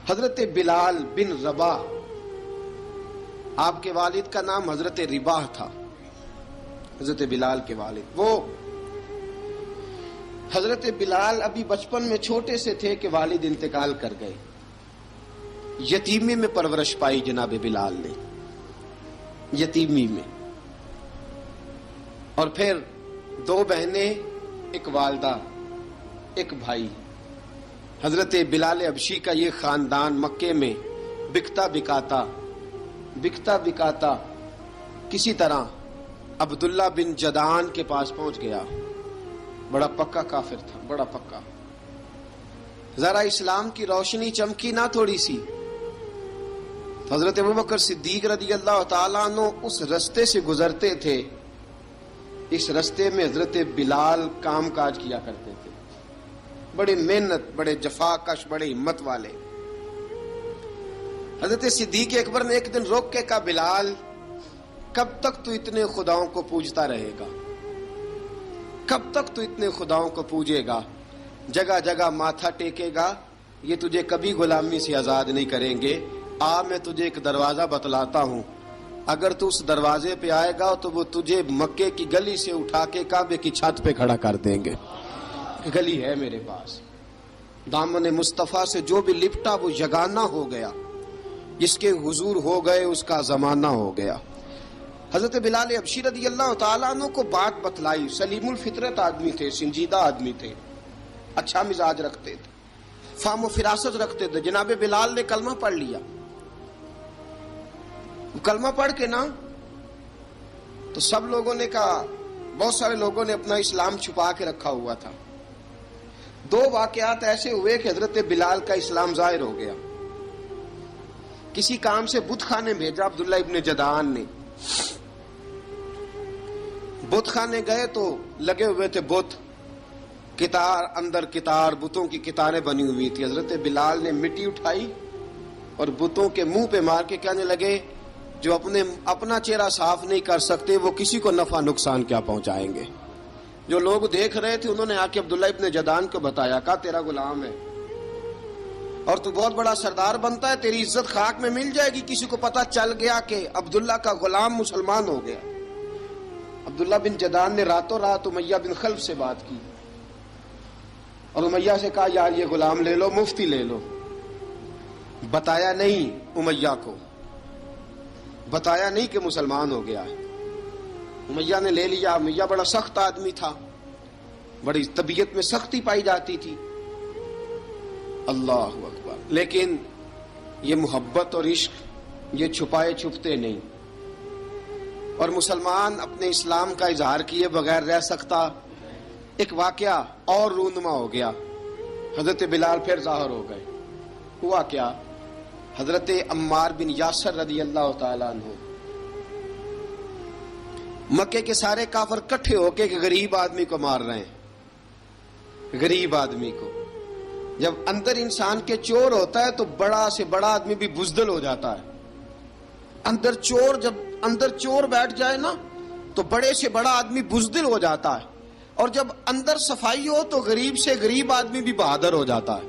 حضرت بلال بن رباح، آپ کے والد کا نام حضرت رباح تھا، حضرت بلال کے والد۔ وہ حضرت بلال ابھی بچپن میں چھوٹے سے تھے کہ والد انتقال کر گئے، یتیمی میں پرورش پائی جناب بلال نے، یتیمی میں، اور پھر 2 بہنیں، ایک والدہ، ایک بھائی۔ حضرت بلال حبشی کا یہ خاندان مکے میں بکتا بکاتا کسی طرح عبداللہ بن جدعان کے پاس پہنچ گیا۔ بڑا پکا کافر تھا، بڑا پکا۔ ذرا اسلام کی روشنی چمکی نہ تھوڑی سی، حضرت ابوبکر صدیق رضی اللہ تعالیٰ عنہ اس رستے سے گزرتے تھے، اس رستے میں حضرت بلال کام کاج کیا کرتے تھے، بڑے محنت، بڑے جفاکش، بڑے ہمت والے۔ حضرت صدیق اکبر نے ایک دن روک کے کہا، بلال کب تک تو اتنے خداؤں کو پوجتا رہے گا؟ کب تک تو اتنے خداؤں کو پوجے گا، جگہ جگہ ماتھا ٹیکے گا؟ یہ تجھے کبھی غلامی سے آزاد نہیں کریں گے۔ میں تجھے ایک دروازہ بتلاتا ہوں، اگر تو اس دروازے پہ آئے گا تو وہ تجھے مکے کی گلی سے اٹھا کے کعبے کی چھت پہ کھڑا کر دیں گے۔ گلی ہے میرے پاس، دامن مصطفیٰ سے جو بھی لپٹا وہ یگانہ ہو گیا، جس کے حضور ہو گئے اس کا زمانہ ہو گیا۔ حضرت بلال حبشی رضی اللہ تعالیٰ عنہ کو بات بتلائی، سلیم الفطرت آدمی تھے، سنجیدہ آدمی تھے، اچھا مزاج رکھتے تھے، فہم و فراست رکھتے تھے۔ جناب بلال نے کلمہ پڑھ لیا، کلمہ پڑھ کے نا تو سب لوگوں نے کہا، بہت سارے لوگوں نے اپنا اسلام چھپا کے رکھا ہوا تھا۔ 2 واقعات ایسے ہوئے کہ حضرت بلال کا اسلام ظاہر ہو گیا۔ کسی کام سے بت خانے بھیجا عبداللہ ابن جدعان نے، بت خانے گئے تو لگے ہوئے تھے بت، کتار اندر کتار، بتوں کی کتاریں بنی ہوئی تھی۔ حضرت بلال نے مٹی اٹھائی اور بتوں کے منہ پہ مار کے کہنے لگے، جو اپنا چہرہ صاف نہیں کر سکتے وہ کسی کو نفع نقصان کیا پہنچائیں گے۔ جو لوگ دیکھ رہے تھے انہوں نے آ کے عبداللہ ابن جدعان کو بتایا، کہا تیرا غلام ہے اور تو بہت بڑا سردار بنتا ہے، تیری عزت خاک میں مل جائے گی۔ کسی کو پتا چل گیا کہ عبداللہ کا غلام مسلمان ہو گیا۔ عبداللہ بن جدعان نے راتوں رات امیہ بن خلف سے بات کی اور امیہ سے کہا، یار یہ غلام لے لو، مفتی لے لو۔ بتایا نہیں امیہ کو، بتایا نہیں کہ مسلمان ہو گیا ہے۔ امیہ نے لے لیا۔ امیہ بڑا سخت آدمی تھا، بڑی طبیعت میں سختی پائی جاتی تھی، اللہ اکبر۔ لیکن یہ محبت اور عشق یہ چھپائے چھپتے نہیں، اور مسلمان اپنے اسلام کا اظہار کیے بغیر رہ سکتا۔ ایک واقعہ اور رونما ہو گیا، حضرت بلال پھر ظاہر ہو گئے۔ ہوا کیا؟ حضرت عمار بن یاسر رضی اللہ تعالیٰ عنہ، مکے کے سارے کافر کٹھے ہو کے غریب آدمی کو مار رہے ہیں، غریب آدمی کو۔ جب اندر انسان کے چور ہوتا ہے تو بڑا سے بڑا آدمی بھی بزدل ہو جاتا ہے۔ جب اندر چور بیٹھ جائے نا تو بڑے سے بڑا آدمی بزدل ہو جاتا ہے، اور جب اندر صفائی ہو تو غریب سے غریب آدمی بھی بہادر ہو جاتا ہے۔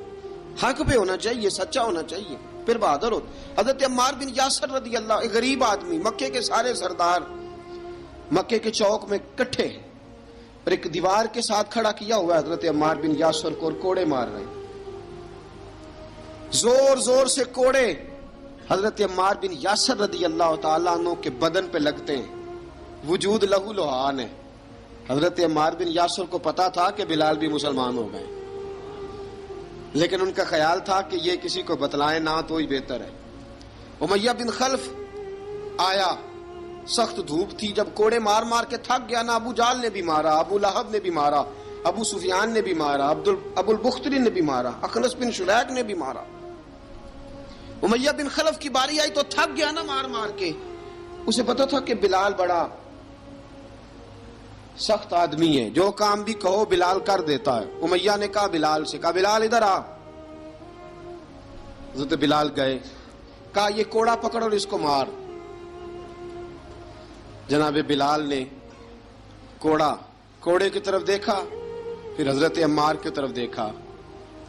حق پہ ہونا چاہیے، سچا ہونا چاہیے، پھر بہادر ہو۔ حضرت عمار بن یاسر رضی اللہ، ایک غریب آدمی، مکے کے سارے سردار مکے کے چوک میں کٹھے اور ایک دیوار کے ساتھ کھڑا کیا ہوا ہے حضرت عمار بن یاسر کو، اور کوڑے مار رہے ہیں، زور زور سے کوڑے حضرت عمار بن یاسر رضی اللہ تعالیٰ عنہ کے بدن پہ لگتے ہیں، وجود لہو لہان ہے۔ حضرت عمار بن یاسر کو پتا تھا کہ بلال بھی مسلمان ہو گئے، لیکن ان کا خیال تھا کہ یہ کسی کو بتلائے نہ تو ہی بہتر ہے۔ امیہ بن خلف آیا، سخت دھوپ تھی، جب کوڑے مار مار کے تھک گیا نا، ابو جال نے بھی مارا، ابو لہب نے بھی مارا، ابو سفیان نے بھی مارا، ابو البختری نے بھی مارا، اخنس بن شلیک نے بھی مارا۔ امیہ بن خلف کی باری آئی تو تھک گیا نا مار مار کے، اسے پتا تھا کہ بلال بڑا سخت آدمی ہے، جو کام بھی کہو بلال کر دیتا ہے۔ امیہ نے کہا بلال سے، کہا بلال ادھر آ۔ حضرت بلال گئے، کہا یہ کوڑا پکڑ اور اس کو مار۔ جناب بلال نے کوڑے کی طرف دیکھا، پھر حضرت عمار کی طرف دیکھا،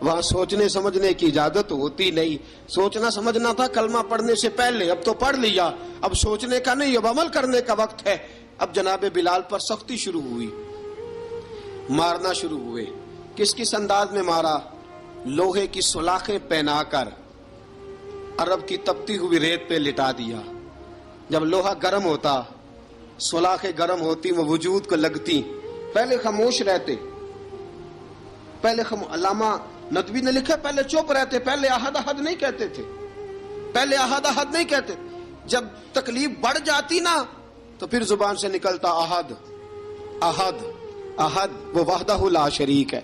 وہاں سوچنے سمجھنے کی اجازت ہوتی نہیں. سوچنا سمجھنا تھا کلمہ پڑھنے سے پہلے، اب تو پڑھ لیا، اب سوچنے کا نہیں، اب عمل کرنے کا وقت ہے. اب جناب بلال پر سختی شروع ہوئی، مارنا شروع ہوئے. کس کس انداز میں مارا؟ لوہے کی سلاخیں پہنا کر عرب کی تپتی ہوئی ریت پہ لٹا دیا. جب لوہا گرم ہوتا، سلاخیں گرم ہوتی، وہ وجود کو لگتی. پہلے خاموش رہتے، پہلے علامہ ندوی نے لکھا پہلے چپ رہتے، پہلے احد احد نہیں کہتے تھے، پہلے احد احد نہیں کہتے. جب تکلیف بڑھ جاتی نا تو پھر زبان سے نکلتا احد احد احد. وہ وحدہ لا شریک ہے،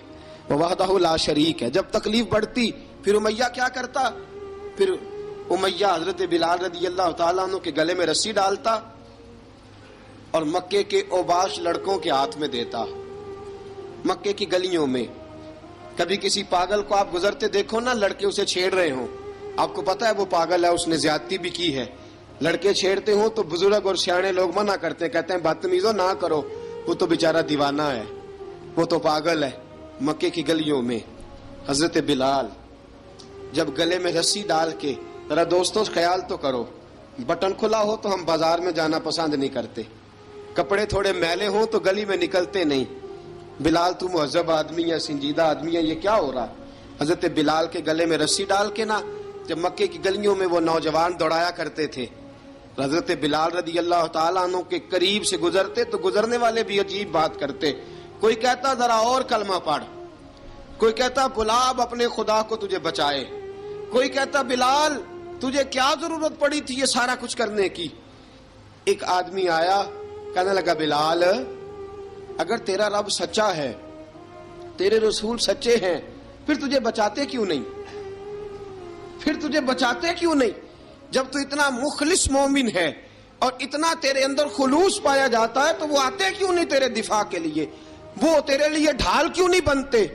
وہ وحدہ لا شریک ہے. جب تکلیف بڑھتی پھر امیہ کیا کرتا؟ پھر امیہ حضرت بلال رضی اللہ تعالیٰ عنہ کے گلے میں رسی ڈالتا اور مکے کے اوباش لڑکوں کے ہاتھ میں دیتا. مکے کی گلیوں میں کبھی کسی پاگل کو آپ گزرتے دیکھو نا، لڑکے اسے چھیڑ رہے ہوں، آپ کو پتا ہے وہ پاگل ہے، اس نے زیادتی بھی کی ہے. لڑکے چھیڑتے ہوں تو بزرگ اور سیانے لوگ منع کرتے ہیں، کہتے ہیں بدتمیزوں نہ کرو، وہ تو بیچارہ دیوانہ ہے، وہ تو پاگل ہے. مکے کی گلیوں میں حضرت بلال جب گلے میں رسی ڈال کے، ذرا دوستوں خیال تو کرو، بٹن کھلا ہو تو ہم بازار میں جانا پسند نہیں کرتے، کپڑے تھوڑے میلے ہوں تو گلی میں نکلتے نہیں. بلال تو مہذب آدمی ہے، سنجیدہ آدمی ہے، یہ کیا ہو رہا؟ حضرت بلال کے گلے میں رسی ڈال کے نا، جب مکے کی گلیوں میں وہ نوجوان دوڑایا کرتے تھے، حضرت بلال رضی اللہ تعالیٰ عنہ کے قریب سے گزرتے تو گزرنے والے بھی عجیب بات کرتے. کوئی کہتا ذرا اور کلمہ پڑھ، کوئی کہتا بلا اب اپنے خدا کو تجھے بچائے، کوئی کہتا بلال تجھے کیا ضرورت پڑی تھی یہ سارا کچھ کرنے کی. ایک آدمی آیا کہنے لگا بلال اگر تیرا رب سچا ہے، تیرے رسول سچے ہیں، پھر تجھے بچاتے کیوں نہیں؟ پھر تجھے بچاتے کیوں نہیں؟ جب تو اتنا مخلص مومن ہے اور اتنا تیرے اندر خلوص پایا جاتا ہے تو وہ آتے کیوں نہیں تیرے دفاع کے لیے؟ وہ تیرے لیے ڈھال کیوں نہیں بنتے؟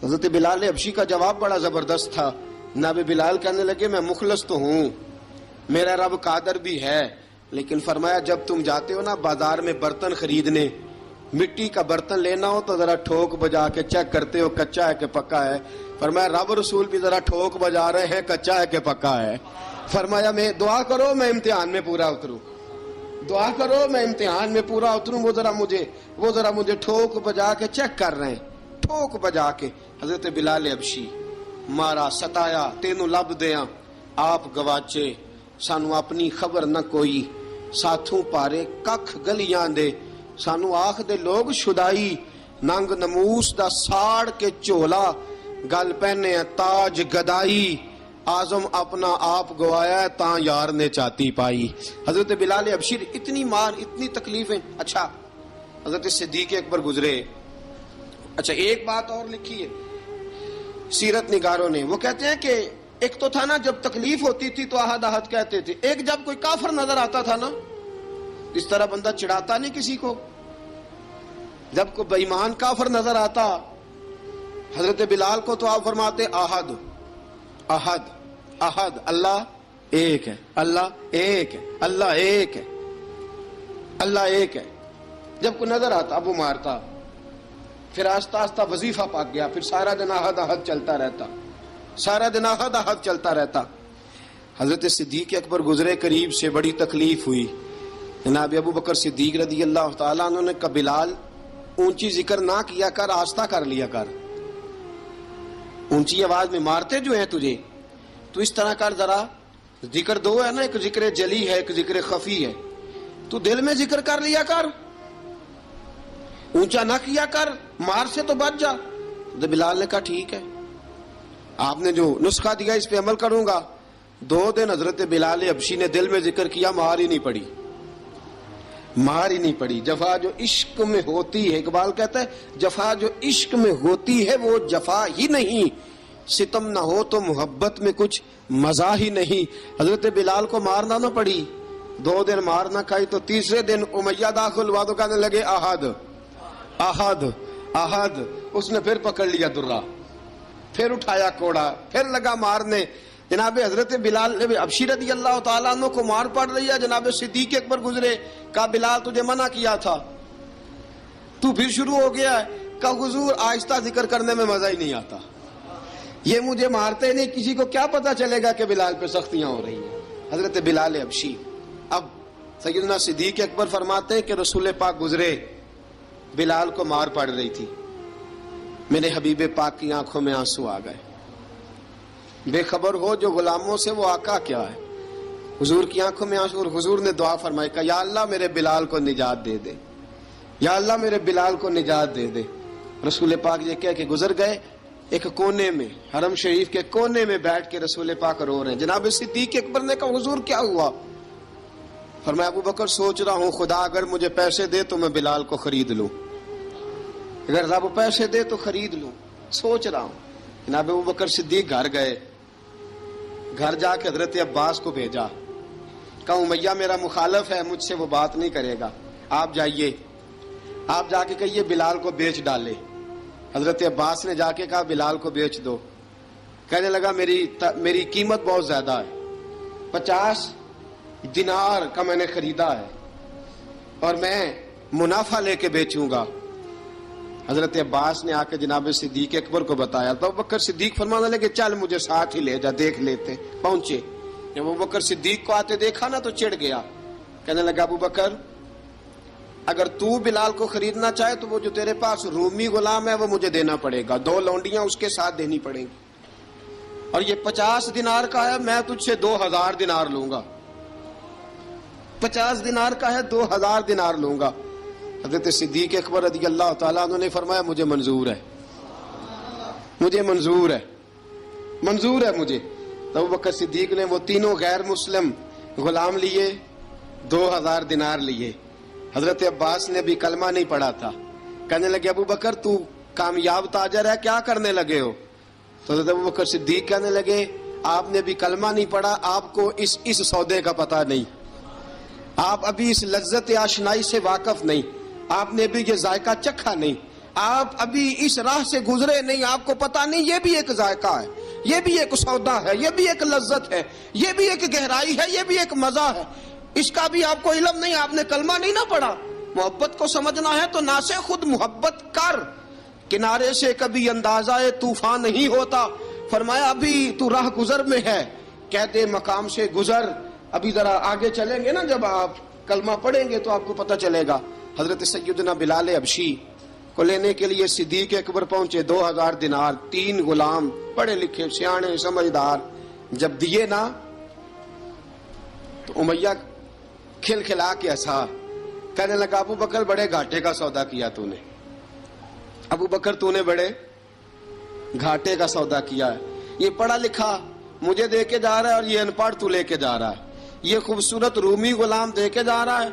حضرت بلال حبشی کا جواب بڑا زبردست تھا. جناب بلال کہنے لگے میں مخلص تو ہوں، میرا رب قادر بھی ہے، لیکن فرمایا جب تم جاتے ہو نا بازار میں برتن خریدنے، مٹی کا برتن لینا ہو تو ذرا ٹھوک بجا کے چیک کرتے ہو کچا ہے کہ پکا ہے. فرمایا رب رسول بھی ذرا ٹھوک بجا رہے ہیں کچا ہے کہ پکا ہے. فرمایا میں دعا کرو میں امتحان میں پورا اتروں، دعا کرو میں امتحان میں پورا اتروں. وہ ذرا مجھے ٹھوک بجا کے چیک کر رہے ہیں، ٹھوک بجا کے. حضرت بلال حبشی مارا ستایا تینوں لب دیاں آپ گواچے، سانو اپنی خبر نہ کوئی، ساتھوں پارے ککھ گلیاں دے، سانو آخ دے لوگ شدائی، ننگ نموس دا ساڑ کے چولا، گل پہنے تاج گدائی، آزم اپنا آپ گوایا ہے تاں یار نے چاتی پائی. حضرت بلال حبشی اتنی مار اتنی تکلیفیں. اچھا حضرت صدیق اکبر گزرے. اچھا ایک بات اور لکھی ہے سیرت نگاروں نے، وہ کہتے ہیں کہ ایک تو تھا نا جب تکلیف ہوتی تھی تو احد احد کہتے تھے، ایک جب کوئی کافر نظر آتا تھا نا، اس طرح بندہ چڑھاتا نہیں کسی کو، جب کوئی بے ایمان کافر نظر آتا حضرت بلال کو تو آپ فرماتے احد احد احد، اللہ ایک ہے، اللہ ایک ہے، اللہ ایک ہے، اللہ ایک ہے. جب کوئی نظر آتا اب وہ مارتا. پھر آہستہ آہستہ وظیفہ پاک گیا، پھر سارا دن احد احد چلتا رہتا، سارا دن احد احد چلتا رہتا. حضرت صدیق اکبر گزرے قریب سے، بڑی تکلیف ہوئی. جناب ابو بکر صدیق رضی اللہ تعالیٰ عنہ نے کہا بلال اونچی ذکر نہ کیا کر، آہستہ کر لیا کر، اونچی آواز میں مارتے جو ہیں تجھے تو اس طرح کر، ذرا ذکر دو ہے نا، ایک ذکر جلی ہے ایک ذکر خفی ہے، تو دل میں ذکر کر لیا کر، اونچا نہ کیا کر، مار سے تو بچ جا. تو بلال نے کہا ٹھیک ہے، آپ نے جو نسخہ دیا اس پہ عمل کروں گا. 2 دن حضرت بلال حبشی نے دل میں ذکر کیا، مار ہی نہیں پڑی، مار ہی نہیں پڑی. جفا جو عشق میں ہوتی ہے، اقبال کہتا ہے جفا جو عشق میں ہوتی ہے وہ جفا ہی نہیں، ستم نہ ہو تو محبت میں کچھ مزہ ہی نہیں. حضرت بلال کو مارنا نہ پڑی، 2 دن مار نہ کھائی تو تیسرے دن امیہ داخل ہوا تو کہنے لگے احد احد احد. اس نے پھر پکڑ لیا درہ، پھر اٹھایا کوڑا، پھر لگا مارنے. جناب حضرت بلال حبشی رضی اللہ تعالیٰ عنہ کو مار پڑ رہی ہے. جناب صدیق اکبر گزرے، کہا بلال تجھے منع کیا تھا، تو پھر شروع ہو گیا ہے. کہا حضور آہستہ ذکر کرنے میں مزہ ہی نہیں آتا، یہ مجھے مارتے نہیں، کسی کو کیا پتا چلے گا کہ بلال پہ سختیاں ہو رہی ہیں. حضرت بلال حبشی. اب سیدنا صدیق اکبر فرماتے ہیں کہ رسول پاک گزرے، بلال کو مار پڑ رہی تھی، میرے حبیب پاک کی آنکھوں میں آنسو آ گئے. بے خبر ہو جو غلاموں سے وہ آقا کیا ہے. حضور کی آنکھوں میں آنسو، اور حضور نے دعا فرمائی کہ یا اللہ میرے بلال کو نجات دے دے، یا اللہ میرے بلال کو نجات دے دے. رسول پاک یہ کہہ کے گزر گئے. ایک کونے میں، حرم شریف کے کونے میں بیٹھ کے رسول پاک رو رہے ہیں. جناب صدیق اکبر نے کہا حضور کیا ہوا؟ فرمایا ابو بکر سوچ رہا ہوں خدا اگر مجھے پیسے دے تو میں بلال کو خرید لوں، اگر رب پیسے دے تو خرید لوں، سوچ رہا ہوں. جناب ابو بکر صدیق گھر گئے، گھر جا کے حضرت عباس کو بھیجا، کہا امیہ میرا مخالف ہے، مجھ سے وہ بات نہیں کرے گا، آپ جائیے، آپ جا کے کہیے بلال کو بیچ ڈالے. حضرت عباس نے جا کے کہا بلال کو بیچ دو. کہنے لگا میری قیمت بہت زیادہ ہے، 50 دینار کا میں نے خریدا ہے اور میں منافع لے کے بیچوں گا. حضرت عباس نے آ کے جناب صدیق اکبر کو بتایا تو ابو بکر صدیق فرمانے لگے چل مجھے ساتھ ہی لے جا، دیکھ لیتے. پہنچے، جب ابو بکر صدیق کو آتے دیکھا نا تو چڑ گیا. کہنے لگا ابو بکر اگر تو بلال کو خریدنا چاہے تو وہ جو تیرے پاس رومی غلام ہے وہ مجھے دینا پڑے گا، 2 لونڈیاں اس کے ساتھ دینی پڑیں گی، اور یہ 50 دینار کا ہے، میں تجھ سے 2000 دینار لوں گا. 50 دینار کا ہے، 2000 دینار لوں گا. حضرت صدیق اکبر رضی اللہ تعالیٰ عنہ نے فرمایا مجھے منظور ہے، مجھے منظور ہے، منظور ہے مجھے. تو ابو بکر صدیق نے وہ تینوں غیر مسلم غلام لیے، 2000 دینار لیے. حضرت عباس نے بھی کلمہ نہیں پڑھا تھا. کہنے لگے ابو بکر تو کامیاب تاجر ہے، کیا کرنے لگے ہو؟ تو حضرت ابو بکر صدیق کہنے لگے آپ نے بھی کلمہ نہیں پڑھا، آپ کو اس سودے کا پتہ نہیں، آپ ابھی اس لذت آشنائی سے واقف نہیں، آپ نے بھی یہ ذائقہ چکھا نہیں، آپ ابھی اس راہ سے گزرے نہیں، آپ کو پتہ نہیں یہ بھی ایک ذائقہ ہے، یہ بھی ایک سودا ہے، یہ بھی ایک لذت ہے، یہ بھی ایک گہرائی ہے، یہ بھی ایک مزہ ہے، اس کا بھی آپ کو علم نہیں، آپ نے کلمہ نہیں نہ پڑھا. محبت کو سمجھنا ہے تو نہ سے خود محبت کر، کنارے سے کبھی اندازہ طوفان نہیں ہوتا. فرمایا ابھی تو راہ گزر میں ہے، کہتے مقام سے گزر، ابھی ذرا آگے چلیں گے نا، جب آپ کلمہ پڑھیں گے تو آپ کو پتہ چلے گا. حضرت سیدنا بلال حبشی کو لینے کے لیے صدیق اکبر پہنچے، 2000 دینار، 3 غلام پڑھے لکھے سیانے سمجھدار. جب دیے نا تو امیہ کھل کھلا کے ہنسا. کہنے لگا ابو بکر بڑے گھاٹے کا سودا کیا تو نے، ابو بکر تو نے بڑے گھاٹے کا سودا کیا ہے. یہ پڑھا لکھا مجھے دے کے جا رہا ہے اور یہ ان پڑھ تو لے کے جا رہا ہے، یہ خوبصورت رومی غلام دے کے جا رہا ہے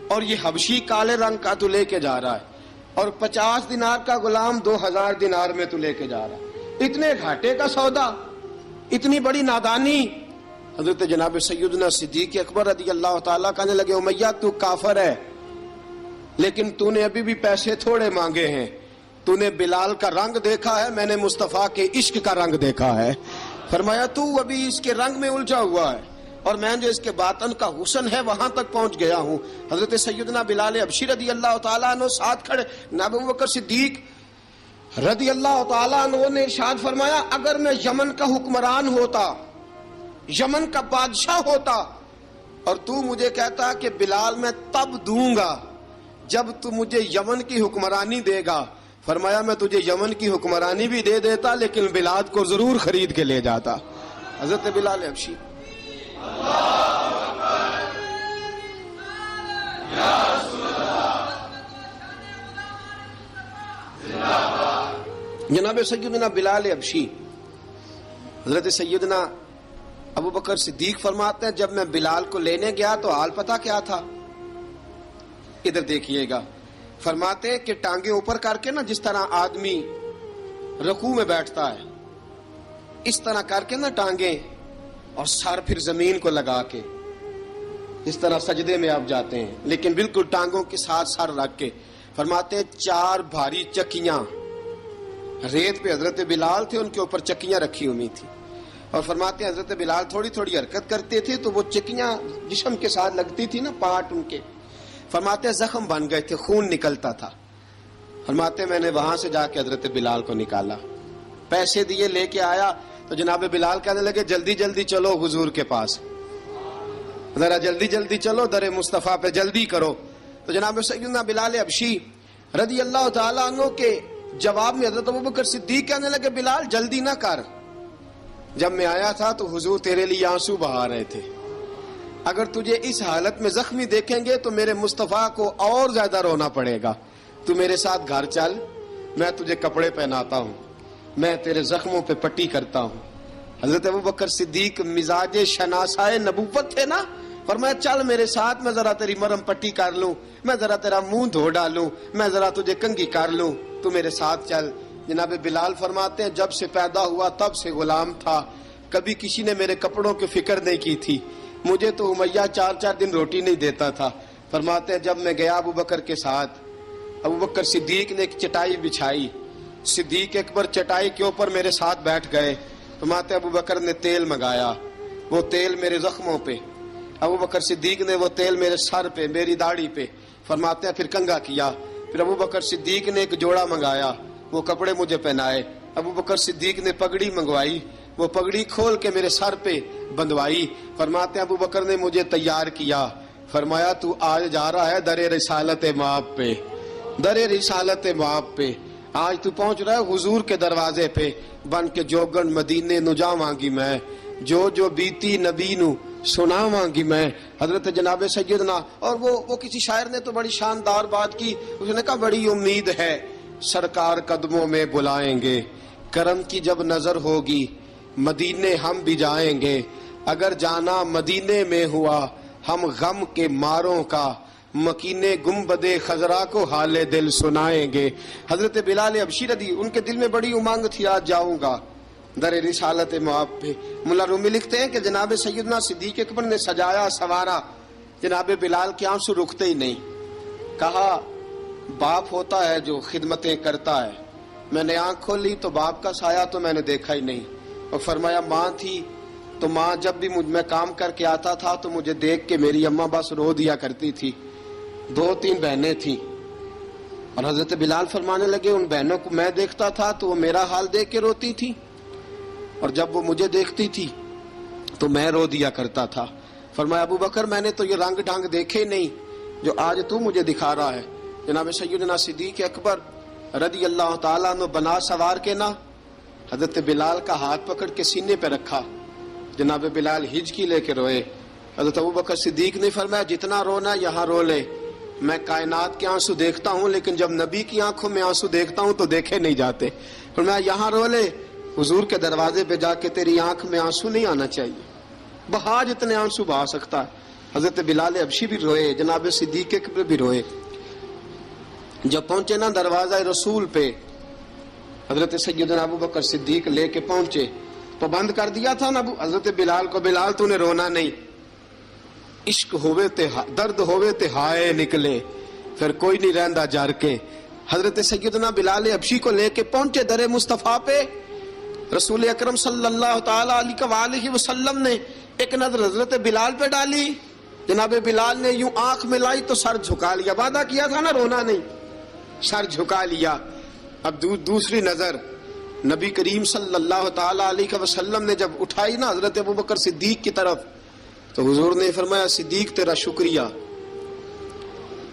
اور یہ حبشی کالے رنگ کا تو لے کے جا رہا ہے، اور 50 دینار کا غلام 2000 دینار میں تو لے کے جا رہا ہے. اتنے گھاٹے کا سودا، اتنی بڑی نادانی. حضرت جناب سیدنا صدیق اکبر رضی اللہ تعالیٰ کہنے لگے امیہ تو کافر ہے، لیکن تو نے ابھی بھی پیسے تھوڑے مانگے ہیں، تو نے بلال کا رنگ دیکھا ہے، میں نے مصطفیٰ کے عشق کا رنگ دیکھا ہے. فرمایا تو ابھی اس کے رنگ میں الجھا ہوا ہے اور میں جو اس کے باطن کا حسن ہے وہاں تک پہنچ گیا ہوں. حضرت سیدنا بلال حبشی رضی اللہ تعالیٰ عنہ ساتھ کھڑے. ابو بکر صدیق رضی اللہ تعالیٰ عنہ نے ارشاد فرمایا اگر میں یمن کا حکمران ہوتا، یمن کا بادشاہ ہوتا، اور تو مجھے کہتا کہ بلال میں تب دوں گا جب تو مجھے یمن کی حکمرانی دے گا. فرمایا میں تجھے یمن کی حکمرانی بھی دے دیتا لیکن بلال کو ضرور خرید کے لے جاتا. حضرت بلال حبشی. جناب سیدنا بلال حبشی، حضرت سیدنا ابو بکر صدیق فرماتے ہیں جب میں بلال کو لینے گیا تو حال پتہ کیا تھا؟ ادھر دیکھیے گا. فرماتے ہیں کہ ٹانگیں اوپر کر کے نا، جس طرح آدمی رکوع میں بیٹھتا ہے اس طرح کر کے نا ٹانگیں، اور سر پھر زمین کو لگا کے اس طرح سجدے میں آپ جاتے ہیں، لیکن بالکل ٹانگوں کے ساتھ سر رکھ کے. فرماتے ہیں 4 بھاری چکیاں ریت پہ حضرت بلال تھے، ان کے اوپر چکیاں رکھی ہوئی تھی، اور فرماتے ہیں حضرت بلال تھوڑی تھوڑی حرکت کرتے تھے تو وہ چکیاں جسم کے ساتھ لگتی تھی نا، پارٹ ان کے. فرماتے ہیں زخم بن گئے تھے، خون نکلتا تھا. فرماتے ہیں میں نے وہاں سے جا کے حضرت بلال کو نکالا. پیسے دیے لے کے آیا تو جناب بلال کہنے لگے جلدی جلدی چلو حضور کے پاس، ذرا جلدی جلدی چلو در مصطفیٰ پہ جلدی کرو. تو جناب سیدنا بلال حبشی رضی اللہ تعالیٰ عنہ کے جواب میں حضرت ابوبکر صدیق کہنے لگے بلال جلدی نہ کر، جب میں آیا تھا تو حضور تیرے لیے آنسو بہا رہے تھے، اگر تجھے اس حالت میں زخمی دیکھیں گے تو میرے مصطفیٰ کو اور زیادہ رونا پڑے گا، تو میرے ساتھ گھر چل، میں تجھے کپڑے پہناتا ہوں، میں تیرے زخموں پہ پٹی کرتا ہوں. حضرت ابوبکر صدیق مزاج شناسائے نبوت تھے نا، فرمایا چل میرے ساتھ، میں ذرا تیری مرم پٹی کر لوں، میں ذرا تیرا منہ دھو ڈالوں، میں ذرا تجھے کنگھی کر لوں، تو میرے ساتھ چل. جناب بلال فرماتے ہیں جب سے پیدا ہوا تب سے غلام تھا، کبھی کسی نے میرے کپڑوں کی فکر نہیں کی تھی، مجھے تو امیہ 4 دن روٹی نہیں دیتا تھا. فرماتے ہیں جب میں گیا ابو بکر کے ساتھ، ابو بکر صدیق نے ایک چٹائی بچھائی، صدیق اکبر چٹائی کے اوپر میرے ساتھ بیٹھ گئے. فرماتے ابو بکر نے تیل منگایا، وہ تیل میرے زخموں پہ، ابو بکر صدیق نے وہ تیل میرے سر پہ، میری داڑھی پہ. فرماتے ہیں پھر کنگھا کیا، پھر ابو بکر صدیق نے ایک جوڑا منگایا، وہ کپڑے مجھے پہنائے. ابو بکر صدیق نے پگڑی منگوائی، وہ پگڑی کھول کے میرے سر پہ بندھوائی. فرماتے ہیں ابو بکر نے مجھے تیار کیا، فرمایا تو آج جا رہا ہے در رسالت مآب پہ، در رسالت مآب پہ، آج تو پہنچ رہا ہے حضور کے دروازے پہ، بن کے جوگن مدینے نو جاواں گی میں، جو بیتی نبی نو سناواں گی میں. حضرت جناب سیدنا، اور وہ کسی شاعر نے تو بڑی شاندار بات کی، اس نے کہا بڑی امید ہے سرکار قدموں میں بلائیں گے، کرم کی جب نظر ہوگی مدینے ہم بھی جائیں گے، اگر جانا مدینے میں ہوا ہم غم کے ماروں کا مکینے گنبد خضرا کو حال دل سنائیں گے. حضرت بلال حبشی رضی ان کے دل میں بڑی امنگ تھی آج جاؤں گا در رسالت مآب پہ. ملا رومی لکھتے ہیں کہ جناب سیدنا صدیق اکبر نے سجایا سوارا، جناب بلال کے آنسو رکتے ہی نہیں. کہا باپ ہوتا ہے جو خدمتیں کرتا ہے، میں نے آنکھ کھولی تو باپ کا سایہ تو میں نے دیکھا ہی نہیں. اور فرمایا ماں تھی تو ماں جب بھی میں کام کر کے آتا تھا تو مجھے دیکھ کے میری اماں بس رو دیا کرتی تھی. 2-3 بہنیں تھیں، اور حضرت بلال فرمانے لگے ان بہنوں کو میں دیکھتا تھا تو وہ میرا حال دیکھ کے روتی تھی، اور جب وہ مجھے دیکھتی تھی تو میں رو دیا کرتا تھا. فرمایا ابو بکر میں نے تو یہ رنگ ڈھنگ دیکھے نہیں جو آج تو مجھے دکھا رہا ہے. جناب سیدنا صدیق اکبر رضی اللہ تعالیٰ عنہ بنا سوار کے نا حضرت بلال کا ہاتھ پکڑ کے سینے پہ رکھا، جناب بلال ہجکی لے کے روئے. حضرت ابو بکر صدیق نے فرمایا جتنا رونا یہاں رو لے، میں کائنات کے آنسو دیکھتا ہوں لیکن جب نبی کی آنکھوں میں آنسو دیکھتا ہوں تو دیکھے نہیں جاتے. فرمایا یہاں رو لے، حضور کے دروازے پہ جا کے تیری آنکھ میں آنسو نہیں آنا چاہیے، بہا جتنے آنسو بہا سکتا ہے. حضرت بلال حبشی بھی روئے، جناب صدیق اکبر بھی روئے. جب پہنچے نا دروازہ رسول پہ، حضرت سیدنا ابو بکر صدیق لے کے پہنچے تو بند کر دیا تھا نا حضرت بلال کو، بلال تو نے رونا نہیں، عشق ہوئے تے درد ہوئے تے ہائے نکلے، پھر کوئی نہیں رہندا جار کے. حضرت سیدنا بلال حبشی کو لے کے پہنچے در مصطفیٰ پہ. رسول اکرم صلی اللہ تعالی علیہ وسلم نے ایک نظر حضرت بلال پہ ڈالی، جناب بلال نے یوں آنکھ ملائی تو سر جھکا لیا، وعدہ کیا تھا نا رونا نہیں، سر جھکا لیا. اب دوسری نظر نبی کریم صلی اللہ تعالی علیہ وسلم نے جب اٹھائی نا حضرت ابوبکر صدیق کی طرف تو حضور نے فرمایا صدیق تیرا شکریہ،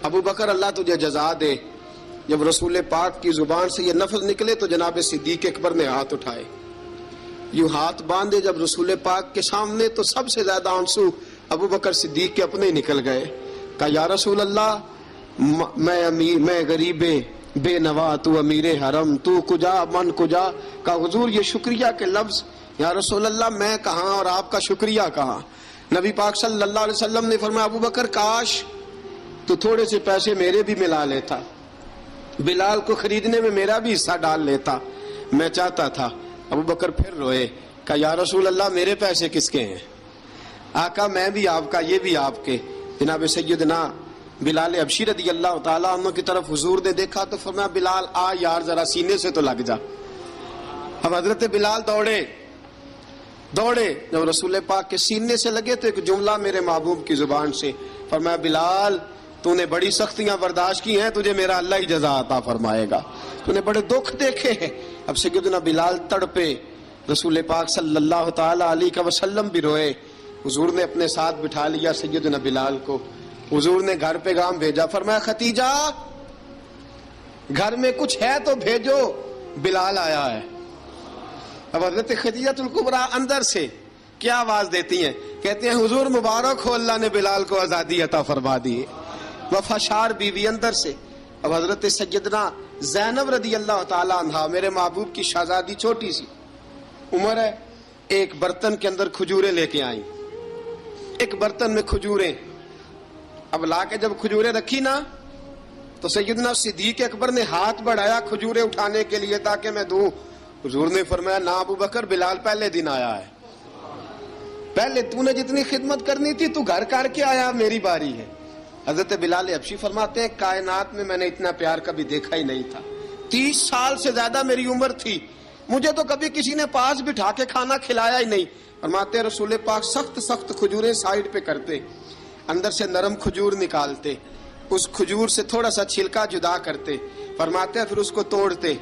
ابو بکر اللہ تجھے جزا دے. جب رسول پاک کی زبان سے یہ لفظ نکلے تو جناب صدیق اکبر نے ہاتھ اٹھائے، یوں ہاتھ باندھے جب رسول پاک کے سامنے تو سب سے زیادہ آنسو ابو بکر صدیق کے اپنے نکل گئے. کہا یا رسول اللہ میں غریب بے نوا، تو امیر حرم، تو کجا من کجا. کہا حضور یہ شکریہ کے لفظ، یا رسول اللہ میں کہاں اور آپ کا شکریہ کہاں. نبی پاک صلی اللہ علیہ وسلم نے فرمایا ابو بکر کاش تو تھوڑے سے پیسے میرے بھی ملا لیتا، بلال کو خریدنے میں میرا بھی حصہ ڈال لیتا، میں چاہتا تھا. ابو بکر پھر روئے. کہا یا رسول اللہ میرے پیسے کس کے ہیں؟ آقا میں بھی آپ کا، یہ بھی آپ کے. جناب سیدنا بلال حبشی رضی اللہ تعالیٰ عنہ کی طرف حضور نے دیکھا تو فرمایا بلال آ یار ذرا سینے سے تو لگ جا. اب حضرت بلال دوڑے، جب رسول پاک کے سینے سے لگے تو ایک جملہ میرے محبوب کی زبان سے فرمایا بلال تو نے بڑی سختیاں برداشت کی ہیں، تجھے میرا اللہ ہی جزا عطا فرمائے گا، تو نے بڑے دکھ دیکھے ہیں۔ اب سیدنا بلال تڑپے، رسول پاک صلی اللہ تعالی علیہ وسلم بھی روئے۔ حضور نے اپنے ساتھ بٹھا لیا سیدنا بلال کو، حضور نے گھر پیغام بھیجا، فرمایا ختیجہ گھر میں کچھ ہے تو بھیجو، بلال آیا ہے۔ اب حضرت خدیجہ الکبریٰ اندر سے کیا آواز دیتی ہیں؟ کہتے ہیں حضور مبارک ہو، اللہ نے بلال کو آزادی عطا فرما دی ہے۔ وفاشار بیوی اندر سے۔ اب حضرت سیدنا زینب رضی اللہ تعالی عنہا، میرے محبوب کی شہزادی، چھوٹی سی عمر ہے، ایک برتن کے اندر کھجوریں لے کے آئیں، ایک برتن میں کھجوریں۔ اب لا کے جب کھجوریں رکھی نا تو سیدنا صدیق اکبر نے ہاتھ بڑھایا کھجوریں اٹھانے کے لیے تاکہ میں دوں۔ حضور نے فرمایا نہ ابو بکر، بلال پہلے دن آیا ہے، پہلے تو نے جتنی خدمت کرنی تھی تو گھر کر کے آیا، میری باری ہے۔ حضرت بلال حبشی فرماتے ہیں کائنات میں نے اتنا پیار کبھی دیکھا ہی نہیں تھا، 30 سال سے زیادہ میری عمر تھی، مجھے تو کبھی کسی نے پاس بٹھا کے کھانا کھلایا ہی نہیں۔ فرماتے ہیں رسول پاک سخت سخت کھجوریں سائیڈ پہ کرتے، اندر سے نرم کھجور نکالتے، اس کھجور سے تھوڑا سا چھلکا جدا کرتے، فرماتے ہیں پھر اس کو توڑتے،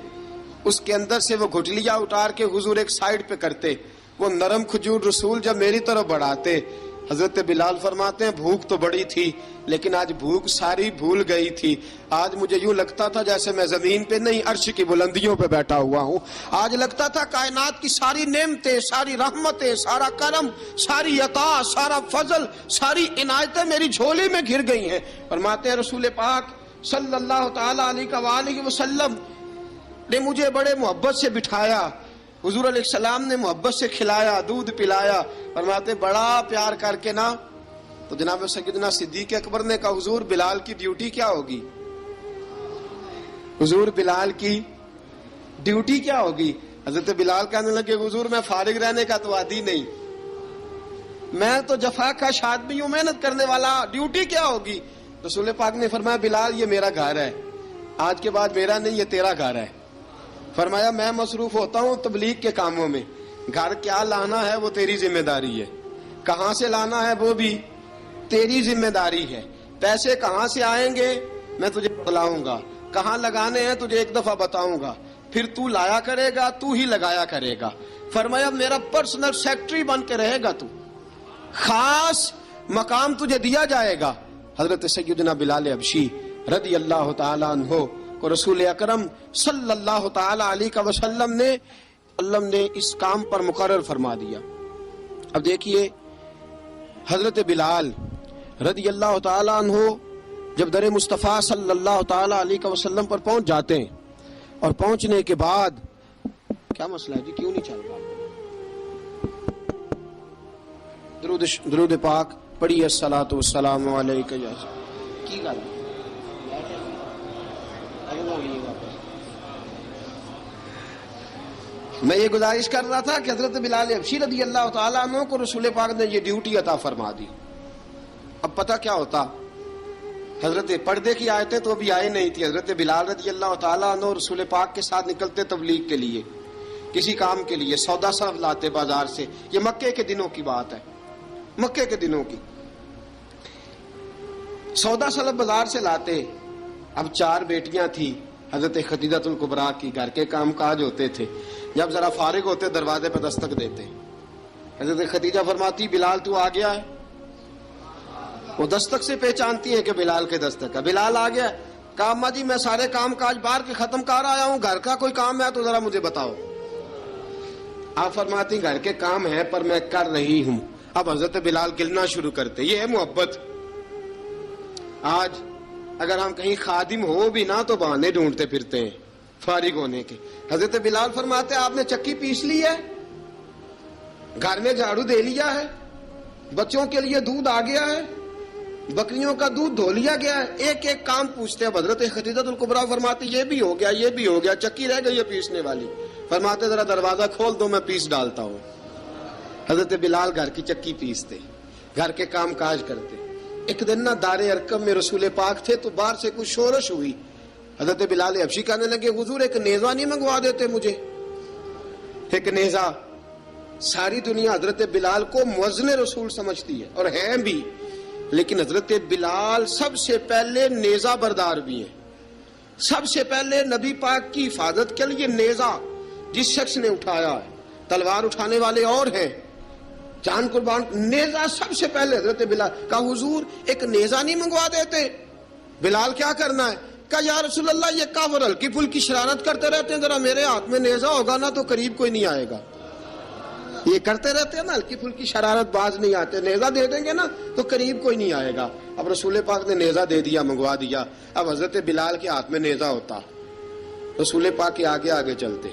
اس کے اندر سے وہ گھٹلیاں اتار کے حضور ایک سائیڈ پہ کرتے، وہ نرم کھجور رسول جب میری طرف بڑھاتے، حضرت بلال فرماتے ہیں بھوک تو بڑی تھی لیکن آج بھوک ساری بھول گئی تھی، آج مجھے یوں لگتا تھا جیسے میں زمین پہ نہیں عرش کی بلندیوں پہ بیٹھا ہوا ہوں، آج لگتا تھا کائنات کی ساری نعمتیں، ساری رحمتیں، سارا کرم، ساری عطا، سارا فضل، ساری عنایتیں میری جھولی میں گر گئی ہیں۔ فرماتے ہیں رسول پاک صلی اللہ تعالی علیہ وآلہ وسلم نے مجھے بڑے محبت سے بٹھایا، حضور علیہ السلام نے محبت سے کھلایا، دودھ پلایا، فرماتے بڑا پیار کر کے نا، تو جناب سیدنا صدیق اکبر نے کہا حضور بلال کی ڈیوٹی کیا ہوگی؟ حضور بلال کی ڈیوٹی کیا ہوگی؟ حضرت بلال کہنے لگے حضور میں فارغ رہنے کا تو عادی نہیں، میں تو جفا کش آدمی ہوں، محنت کرنے والا، ڈیوٹی کیا ہوگی؟ رسول پاک نے فرمایا بلال یہ میرا گھر ہے، آج کے بعد میرا نہیں یہ تیرا گھر ہے۔ فرمایا میں مصروف ہوتا ہوں تبلیغ کے کاموں میں، گھر کیا لانا ہے وہ تیری ذمہ داری ہے، کہاں سے لانا ہے وہ بھی تیری ذمہ داری ہے، پیسے کہاں سے آئیں گے میں تجھے بتلاؤں گا، کہاں لگانے ہیں تجھے ایک دفعہ بتاؤں گا، پھر تو لایا کرے گا، تو ہی لگایا کرے گا۔ فرمایا میرا پرسنل سیکٹری بن کے رہے گا، تو خاص مقام تجھے دیا جائے گا۔ حضرت سیدنا بلال حبشی رضی اللہ تعالی عنہ کو رسول اکرم صلی اللہ تعالی علیہ وسلم نے اس کام پر مقرر فرما دیا۔ اب دیکھیے حضرت بلال رضی اللہ تعالی عنہ جب در مصطفیٰ صلی اللہ تعالی علیہ وسلم پر پہنچ جاتے ہیں، اور پہنچنے کے بعد کیا مسئلہ ہے جی، کیوں نہیں چل رہا؟ درود پاک پڑھیے الصلاۃ والسلام علیکہ یا کی گل میں یہ گزارش کر رہا تھا کہ حضرت بلال حبشی رضی اللہ تعالیٰ عنہ کو رسول پاک نے یہ ڈیوٹی عطا فرما دی۔ اب پتہ کیا ہوتا، حضرت پردے کی آیتیں تو ابھی آئے نہیں تھی، حضرت بلال رضی اللہ تعالیٰ عنہ رسول پاک کے ساتھ نکلتے تبلیغ کے لیے، کسی کام کے لیے، سودا صرف لاتے بازار سے، یہ مکے کے دنوں کی بات ہے، مکے کے دنوں کی، سودا صرف بازار سے لاتے۔ اب 4 بیٹیاں تھی حضرت خدیجہ الکبریٰ کی، گھر کے کام کاج ہوتے تھے، جب ذرا فارغ ہوتے دروازے پہ دستک دیتے، حضرت خدیجہ فرماتی بلال تو آ گیا ہے، وہ دستک سے پہچانتی ہے کہ بلال کے دستک ہے، بلال آ گیا ہے، کہا اماں جی میں سارے کام کاج باہر کے ختم کر آیا ہوں، گھر کا کوئی کام ہے تو ذرا مجھے بتاؤ۔ آپ فرماتی گھر کے کام ہے پر میں کر رہی ہوں۔ اب حضرت بلال گلنا شروع کرتے، یہ ہے محبت۔ آج اگر ہم کہیں خادم ہو بھی نہ تو بہانے ڈھونڈتے پھرتے ہیں فارغ ہونے کے۔ حضرت بلال فرماتے آپ نے چکی پیس لی ہے، گھر میں جھاڑو دے لیا ہے، بچوں کے لیے دودھ آ گیا ہے، بکریوں کا دودھ دھو لیا گیا ہے، ایک ایک کام پوچھتے ہیں۔ حضرت خدیجہ الکبریٰ فرماتی یہ بھی ہو گیا، یہ بھی ہو گیا، چکی رہ گئی ہے پیسنے والی۔ فرماتے ذرا دروازہ کھول دو میں پیس ڈالتا ہوں۔ حضرت بلال گھر کی چکی پیستے، گھر کے کام کاج کرتے۔ ایک دن نہ دار ارقم میں رسول پاک تھے تو باہر سے کچھ شورش ہوئی، حضرت بلال حبشی کہنے لگے حضور ایک نیزہ نہیں منگوا دیتے مجھے؟ ایک نیزہ۔ ساری دنیا حضرت بلال کو مؤذن رسول سمجھتی ہے، اور ہیں بھی۔ لیکن حضرت بلال سب سے پہلے نیزہ بردار بھی ہیں. سب سے پہلے نبی پاک کی حفاظت کے لیے نیزہ جس شخص نے اٹھایا ہے، تلوار اٹھانے والے اور ہیں، جان قربان، نیزہ سب سے پہلے حضرت بلال کا. حضور ایک نیزہ نہیں منگوا دیتے؟ بلال کیا کرنا ہے؟ کہا یا رسول اللہ یہ کافر ہلکی پھلکی شرارت کرتے رہتے ہیں، ذرا میرے ہاتھ میں نیزہ ہوگا نا تو قریب کوئی نہیں آئے گا. یہ کرتے رہتے ہیں نا ہلکی پھلکی شرارت، باز نہیں آتے، نیزہ دے دیں گے نا تو قریب کوئی نہیں آئے گا. اب رسول پاک نے نیزہ دے دیا، منگوا دیا. اب حضرت بلال کے ہاتھ میں نیزہ ہوتا، رسول پاک کے آگے آگے چلتے،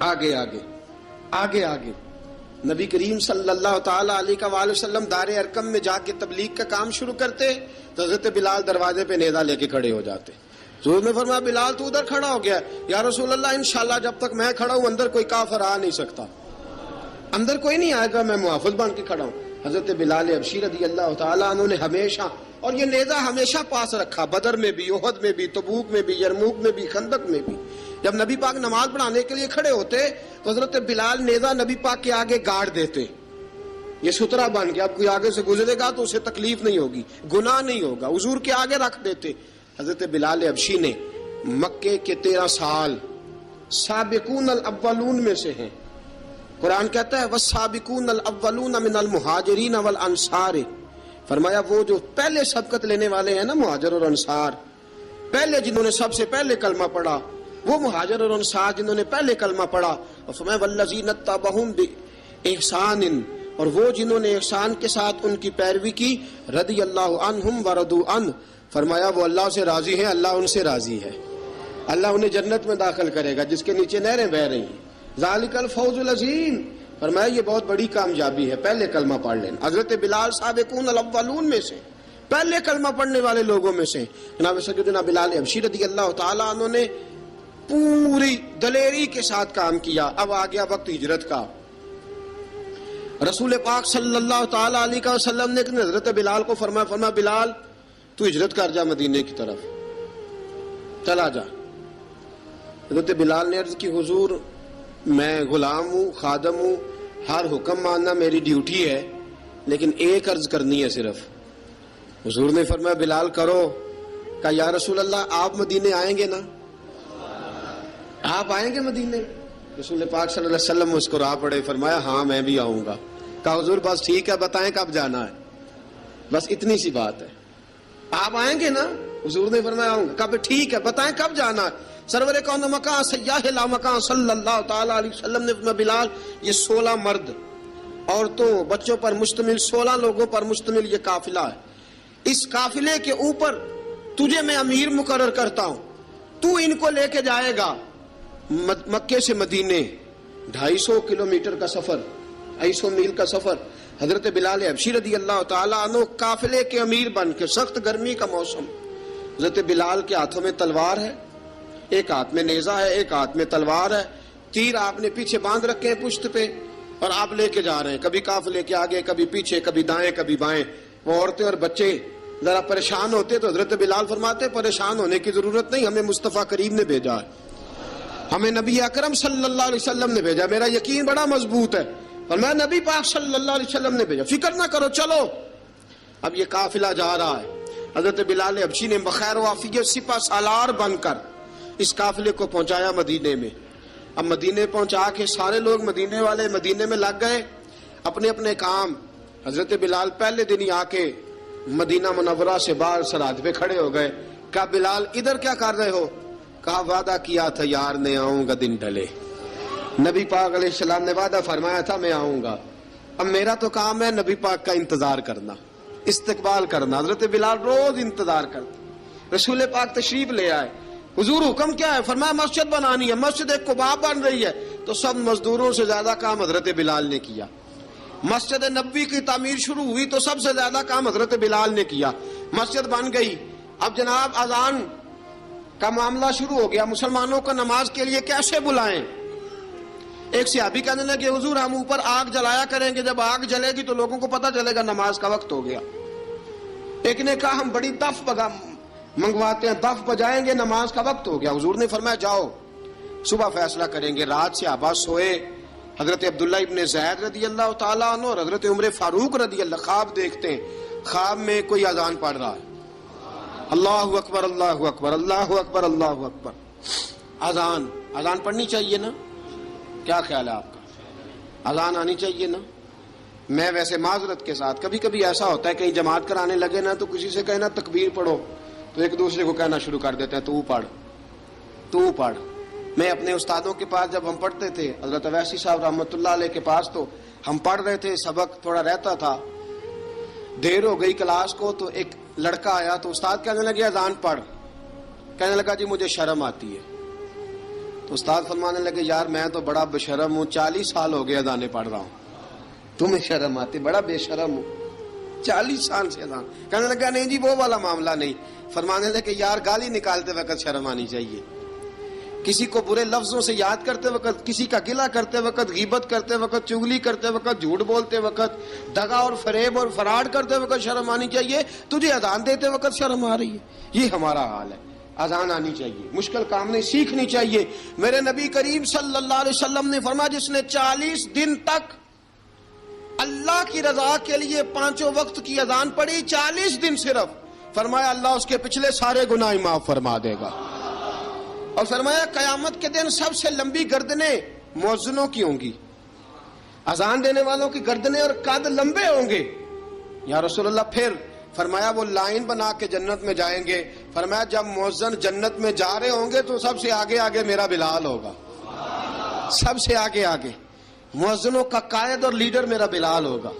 آگے آگے آگے آگے. نبی کریم صلی اللہ تعالی علیہ وآلہ وسلم دار ارقم میں جا کے تبلیغ کا کام شروع کرتے تو حضرت بلال دروازے پہ نیزہ لے کے کھڑے ہو جاتے. حضور نے فرمایا بلال تو ادھر کھڑا ہو گیا. یا رسول اللہ انشاءاللہ جب تک میں کھڑا ہوں اندر کوئی کافر آ نہیں سکتا، اندر کوئی نہیں آئے گا، میں محافظ بن کے کھڑا ہوں. حضرت بلال حبشی رضی اللہ تعالیٰ عنہ نے ہمیشہ، اور یہ نیزہ ہمیشہ پاس رکھا، بدر میں بھی، احد میں بھی، تبوک میں بھی، یرموک میں بھی، خندق میں بھی. جب نبی پاک نماز پڑھانے کے لیے کھڑے ہوتے تو حضرت بلال نیزہ نبی پاک کے آگے گاڑ دیتے. یہ سترا بن گیا، اب کوئی آگے سے گزرے گا تو اسے تکلیف نہیں ہوگی، گناہ نہیں ہوگا، حضور کے آگے رکھ دیتے. حضرت بلال حبشی نے مکے کے 13 سال سابقون الاولون میں سے ہیں. قرآن کہتا ہے والسابقون الاولون من المہاجرین والانصار. فرمایا وہ جو پہلے سبقت لینے والے ہیں نا مہاجر اور انصار، پہلے جنہوں نے سب سے پہلے کلمہ پڑھا، وہ مہاجر اور انصار جنہوں نے پہلے کلمہ پڑھا. اور فرمایا والذین اتبعوہم بإحسان، اور وہ جنہوں نے احسان کے ساتھ ان کی پیروی کی، رضی اللہ عنہم ورضوا عنہ. فرمایا وہ اللہ سے راضی ہیں، اللہ ان سے راضی ہے، اللہ انہیں جنت میں داخل کرے گا جس کے نیچے نہریں بہہ رہی ہیں. ذالک الفوز العظیم. فرمایا یہ بہت بڑی کامیابی ہے پہلے کلمہ پڑھ لینا. حضرت بلال سابقون الاولون میں سے، پہلے کلمہ پڑھنے والے لوگوں میں سے. جناب سیدنا بلال حبشی رضی اللہ تعالیٰ عنہ نے پوری دلیری کے ساتھ کام کیا. اب آ گیا وقت ہجرت کا. رسول پاک صلی اللہ تعالیٰ علیہ وسلم نے حضرت بلال کو فرمایا بلال تو ہجرت کر جا مدینے کی طرف، چلا جا. حضرت بلال نے عرض کی حضور میں غلام ہوں، خادم ہوں، ہر حکم ماننا میری ڈیوٹی ہے، لیکن ایک عرض کرنی ہے صرف. حضور نے فرمایا بلال کرو. کہا یا رسول اللہ آپ مدینے آئیں گے نا؟ آپ آئیں گے مدینے؟ رسول پاک صلی اللہ علیہ وسلم مسکرا پڑے، فرمایا ہاں میں بھی آؤں گا. کہا حضور بس ٹھیک ہے، بتائیں کب جانا ہے، بس اتنی سی بات ہے. آپ آئیں گے نا؟ حضور نے فرمایا آؤں گا. کہا ٹھیک ہے بتائیں کب جانا ہے. سرور کون مکان سیاح لا مکان صلی اللہ تعالیٰ علیہ وسلم نے فرمایا بلال یہ 16 مرد عورتوں بچوں پر مشتمل 16 لوگوں پر مشتمل یہ قافلہ ہے. اس قافلے کے اوپر تجھے میں امیر مقرر کرتا ہوں، تو ان کو لے کے جائے گا مکے سے مدینے 250 کلومیٹر کا سفر، 250 میل کا سفر. حضرت بلال حبشی رضی اللہ تعالیٰ عنہ قافلے کے امیر بن کے، سخت گرمی کا موسم، حضرت بلال کے ہاتھوں میں تلوار ہے، ایک ہاتھ میں نیزہ ہے، ایک ہاتھ میں تلوار ہے، تیر آپ نے پیچھے باندھ رکھے ہیں پشت پہ، اور آپ لے کے جا رہے ہیں، کبھی قافلے کے آگے، کبھی پیچھے، کبھی دائیں کبھی بائیں. وہ عورتیں اور بچے ذرا پریشان ہوتے تو حضرت بلال فرماتے پریشان ہونے کی ضرورت نہیں، ہمیں مصطفیٰ کریم نے بھیجا ہے، ہمیں نبی اکرم صلی اللہ علیہ وسلم نے بھیجا، میرا یقین بڑا مضبوط ہے، اور میں نبی پاک صلی اللہ علیہ وسلم نے بھیجا، فکر نہ کرو چلو. اب یہ قافلہ جا رہا ہے. حضرت بلال حبشی نے بخیر و عافیت سپہ سالار بن کر اس قافلے کو پہنچایا مدینے میں. اب مدینے پہنچا کے سارے لوگ مدینے والے مدینے میں لگ گئے اپنے اپنے کام. حضرت بلال پہلے دن ہی آ کے مدینہ منورہ سے باہر سرحد پہ کھڑے ہو گئے. کہا بلال ادھر کیا کر رہے ہو؟ کہا وعدہ کیا تھا یار نے آؤں گا دن ڈھلے. نبی پاک علیہ السلام نے وعدہ فرمایا تھا میں آؤں گا. اب میرا تو کام ہے نبی پاک کا انتظار کرنا، استقبال کرنا. حضرت بلال روز انتظار کرتے. رسول پاک تشریف لے آئے. حضور حکم کیا ہے؟ فرمایا مسجد بنانی ہے. مسجد قباء بن رہی ہے. تو سب مزدوروں سے زیادہ کام حضرت بلال نے کیا. مسجد نبوی کی تعمیر شروع ہوئی تو سب سے زیادہ کام حضرت بلال نے کیا. مسجد بن گئی. اب جناب اذان کا معاملہ شروع ہو گیا. مسلمانوں کو نماز کے لیے کیسے بلائیں؟ ایک صحابی کہنے لگے حضور ہم اوپر آگ جلایا کریں گے، جب آگ جلے گی تو لوگوں کو پتہ چلے گا نماز کا وقت ہو گیا. ایک نے کہا ہم بڑی دف منگواتے ہیں، دف بجائیں گے، نماز کا وقت ہو گیا. حضور نے فرمایا جاؤ صبح فیصلہ کریں گے. رات سے صحابہ سوئے. حضرت عبداللہ ابن زید رضی اللہ تعالیٰ عنہ اور حضرت عمر فاروق رضی اللہ خواب دیکھتے ہیں. خواب میں کوئی اذان پڑھ رہا ہے، اللہ اکبر اللہ اکبر اللہ اکبر اللہ اکبر، اذان پڑھنی چاہیے نا؟ کیا خیال ہے آپ کا؟ اذان آنی چاہیے نا؟ میں ویسے معذرت کے ساتھ کبھی کبھی ایسا ہوتا ہے کہیں جماعت کرانے لگے نا تو کسی سے کہنا تکبیر پڑھو تو ایک دوسرے کو کہنا شروع کر دیتے ہیں تو پڑھ۔ میں اپنے استادوں کے پاس جب ہم پڑھتے تھے، حضرت اویسی صاحب رحمۃ اللہ علیہ کے پاس، تو ہم پڑھ رہے تھے، سبق تھوڑا رہتا تھا، دیر ہو گئی کلاس کو تو ایک لڑکا آیا تو استاد کہنے لگے اذان پڑھ، کہنے لگا جی مجھے شرم آتی ہے۔ تو استاد فرمانے لگے یار میں تو بڑا بے شرم ہوں، 40 سال ہو گئے اذانیں پڑھ رہا ہوں، تمہیں شرم آتی؟ بڑا بے شرم ہوں، 40 سال سے اذان۔ کہنے لگا نہیں جی وہ والا معاملہ نہیں۔ فرمانے لگے یار گالی نکالتے وقت شرم آنی چاہیے، کسی کو برے لفظوں سے یاد کرتے وقت، کسی کا گلہ کرتے وقت، غیبت کرتے وقت، چغلی کرتے وقت، جھوٹ بولتے وقت، دغا اور فریب اور فراڈ کرتے وقت شرم آنی چاہیے، تجھے اذان دیتے وقت شرم آ رہی ہے۔ یہ ہمارا حال ہے۔ اذان آنی چاہیے، مشکل کام نہیں، سیکھنی چاہیے۔ میرے نبی کریم صلی اللہ علیہ وسلم نے فرمایا جس نے 40 دن تک اللہ کی رضا کے لیے 5 وقت کی اذان پڑھی، 40 دن صرف، فرمایا اللہ اس کے پچھلے سارے گناہ معاف فرما دے گا۔ اور فرمایا قیامت کے دن سب سے لمبی گردنیں مؤذنوں کی ہوں گی، اذان دینے والوں کی گردنیں اور قد لمبے ہوں گے۔ یا رسول اللہ پھر؟ فرمایا وہ لائن بنا کے جنت میں جائیں گے۔ فرمایا جب مؤذن جنت میں جا رہے ہوں گے تو سب سے آگے آگے میرا بلال ہوگا، سب سے آگے آگے مؤذنوں کا قائد اور لیڈر میرا بلال ہوگا،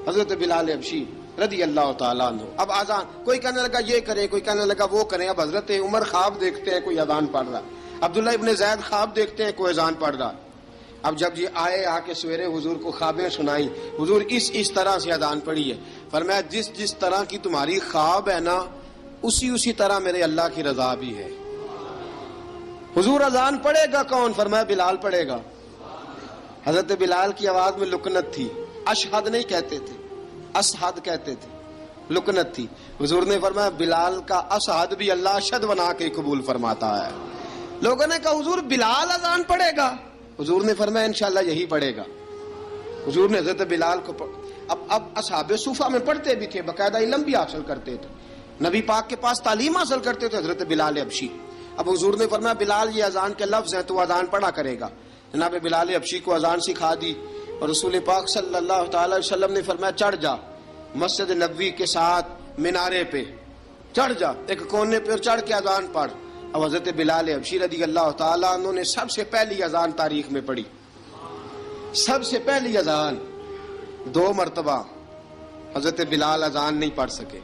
حضرت بلال حبشی رضی اللہ تعالیٰ عنہ۔ اب اذان کوئی کہنے لگا یہ کریں، کوئی کہنے لگا وہ کریں۔ اب حضرت عمر خواب دیکھتے ہیں کوئی اذان پڑھ رہا، عبداللہ ابن زید خواب دیکھتے ہیں کوئی اذان پڑھ رہا۔ اب جب یہ آئے آ کے سویرے حضور کو خوابیں سنائی، حضور اس طرح سے اذان پڑھی ہے۔ فرمایا جس طرح کی تمہاری خواب ہے نا اسی طرح میرے اللہ کی رضا بھی ہے۔ حضور اذان پڑھے گا کون؟ فرمایا بلال پڑھے گا۔ حضرت بلال کی آواز میں لکنت تھی، اشہد نہیں کہتے تھے، اسحد کہتے تھے، لکنت تھی۔ حضور نے فرمایا بلال کا اسحد بھی اللہ اشہد بنا کے قبول فرماتا ہے۔ لوگوں نے کہا حضور بلال اذان پڑھے گا؟ حضور نے فرمایا انشاءاللہ یہی پڑھے گا۔ حضور نے حضرت بلال کو اب اصحاب صوفہ میں پڑھتے بھی تھے، باقاعدہ علم بھی حاصل کرتے تھے، نبی پاک کے پاس تعلیم حاصل کرتے تھے حضرت بلال حبشی۔ اب حضور نے فرمایا بلال یہ اذان کے لفظ ہیں تو اذان پڑھا کرے گا۔ جناب بلال حبشی کو اذان سکھا دی اور رسول پاک صلی اللہ تعالی علیہ وسلم نے فرمایا چڑھ جا مسجد نبوی کے ساتھ مینارے پہ، چڑھ جا ایک کونے پہ چڑھ کے اذان پڑھ۔ اب حضرت بلال حبشی رضی اللہ تعالیٰ عنہ نے سب سے پہلی اذان تاریخ میں پڑھی، سب سے پہلی اذان 2 مرتبہ حضرت بلال اذان نہیں پڑھ سکے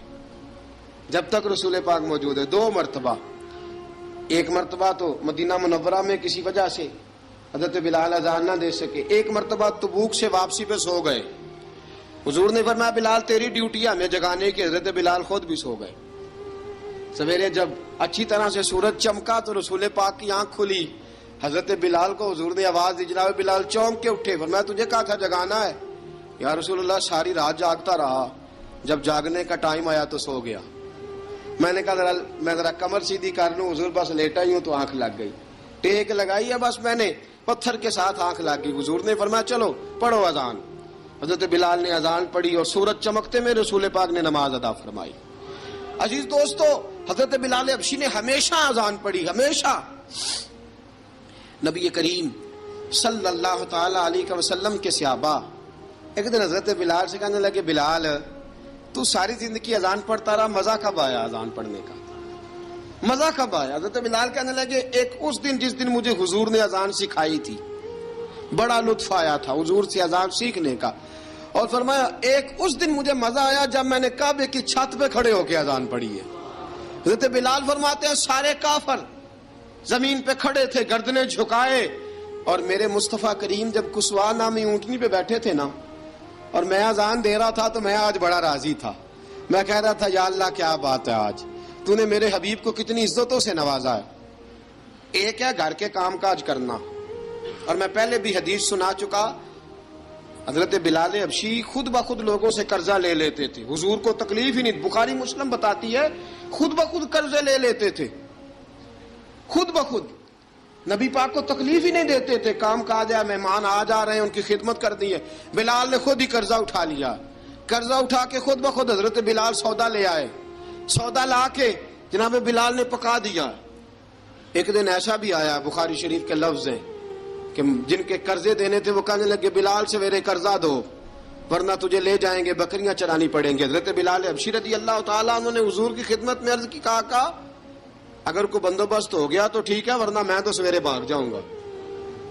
جب تک رسول پاک موجود ہے، 2 مرتبہ۔ ایک مرتبہ تو مدینہ منورہ میں کسی وجہ سے حضرت بلال اذان نہ دے سکے، ایک مرتبہ تبوک سے واپسی پہ سو گئے۔ حضور نے فرمایا بلال تیری ڈیوٹی ہے ہمیں جگانے کی، حضرت بلال خود بھی سو گئے۔ سویرے جب اچھی طرح سے سورج چمکا تو رسول پاک کی آنکھ کھلی، حضرت بلال کو حضور نے آواز دی، جناب بلال چونک کے اٹھے، فرمایا تجھے کہا تھا جگانا ہے؟ یا رسول اللہ ساری رات جاگتا رہا، جب جاگنے کا ٹائم آیا تو سو گیا۔ میں نے کہا میں ذرا کمر سیدھی کر لوں، حضور بس لیٹا ہی ہوں تو آنکھ لگ گئی، ٹیک لگائی ہے بس میں نے، پتھر کے ساتھ آنکھ لگ گئی۔ حضور نے فرمایا چلو پڑھو اذان۔ حضرت بلال نے اذان پڑھی اور سورج چمکتے میں رسول پاک نے نماز ادا فرمائی۔ عزیز دوستو حضرت بلال حبشی نے ہمیشہ اذان پڑھی، ہمیشہ۔ نبی کریم صلی اللہ تعالی علیہ وسلم کے صحابہ ایک دن حضرت بلال سے کہنے لگے بلال تو ساری زندگی اذان پڑھتا رہا، مزہ کب آیا اذان پڑھنے کا؟ مزہ کب آیا؟ حضرت بلال کہنے لگے ایک اس دن جس دن مجھے حضور نے اذان سکھائی تھی، بڑا لطف آیا تھا حضور سے اذان سیکھنے کا، اور فرمایا ایک اس دن مجھے مزہ آیا جب میں نے کعبے کی چھت پہ کھڑے ہو کے اذان پڑھی ہے۔ حضرت بلال فرماتے ہیں سارے کافر زمین پہ کھڑے تھے گردنیں جھکائے، اور میرے مصطفیٰ کریم جب کسوا نامی اونٹنی پہ بیٹھے تھے نا اور میں اذان دے رہا تھا تو میں آج بڑا راضی تھا، میں کہہ رہا تھا یا اللہ کیا بات ہے، آج تو نے میرے حبیب کو کتنی عزتوں سے نوازا ہے۔ ایک ہے گھر کے کام کاج کرنا، اور میں پہلے بھی حدیث سنا چکا، حضرت بلال حبشی خود بخود لوگوں سے قرضہ لے لیتے تھے، حضور کو تکلیف ہی نہیں، بخاری مسلم بتاتی ہے خود بخود قرضے لے لیتے تھے، خود بخود، نبی پاک کو تکلیف ہی نہیں دیتے تھے، کام کاج ہے، مہمان آ جا رہے ہیں ان کی خدمت کر دی ہے، بلال نے خود ہی قرضہ اٹھا لیا قرضہ اٹھا کے خود بخود حضرت بلال سودا لے آئے. سودا لا کے جناب بلال نے پکا دیا. ایک دن ایسا بھی آیا بخاری شریف کے لفظ ہیں کہ جن کے قرضے دینے تھے وہ کہنے لگے بلال سویرے قرضہ دو ورنہ تجھے لے جائیں گے, بکریاں چرانی پڑیں گے. حضرت بلال حبشی رضی اللہ تعالیٰ انہوں نے حضور کی خدمت میں عرض کی, کہا اگر کوئی بندوبست ہو گیا تو ٹھیک ہے ورنہ میں تو سویرے بھاگ جاؤں گا,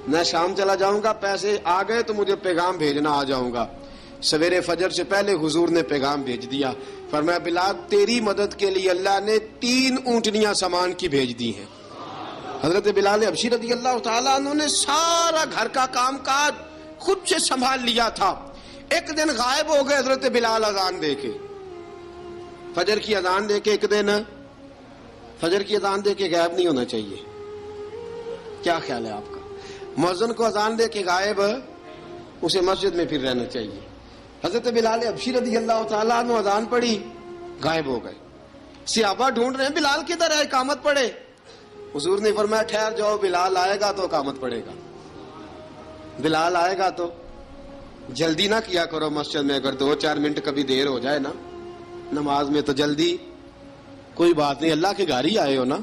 میں شام چلا جاؤں گا, پیسے آ گئے تو مجھے پیغام بھیجنا, آ جاؤں گا. سویرے فجر سے پہلے حضور نے پیغام بھیج دیا. فرمایا بلال تیری مدد کے لیے اللہ نے 3 اونٹنیاں سامان کی بھیج دی ہیں. حضرت بلال حبشی رضی اللہ تعالیٰ انہوں نے سارا گھر کا کام کاج خود سے سنبھال لیا تھا. ایک دن غائب ہو گئے حضرت بلال اذان دے کے, فجر کی اذان دے کے. ایک دن فجر کی اذان دے کے غائب نہیں ہونا چاہیے, کیا خیال ہے آپ کا؟ مؤذن کو اذان دے کے غائب اسے مسجد میں پھر رہنا چاہیے. حضرت بلال حبشی رضی اللہ تعالیٰ عنہ اذان پڑھی, غائب ہو گئے. صحابہ ڈھونڈ رہے ہیں بلال کدھر ہے, اقامت پڑھے. حضور نے فرمایا ٹھہر جاؤ, بلال آئے گا تو اقامت پڑھے گا. بلال آئے گا تو جلدی نہ کیا کرو مسجد میں, اگر 2-4 منٹ کبھی دیر ہو جائے نا نماز میں تو جلدی کوئی بات نہیں, اللہ کے گھر ہی آئے ہو نا,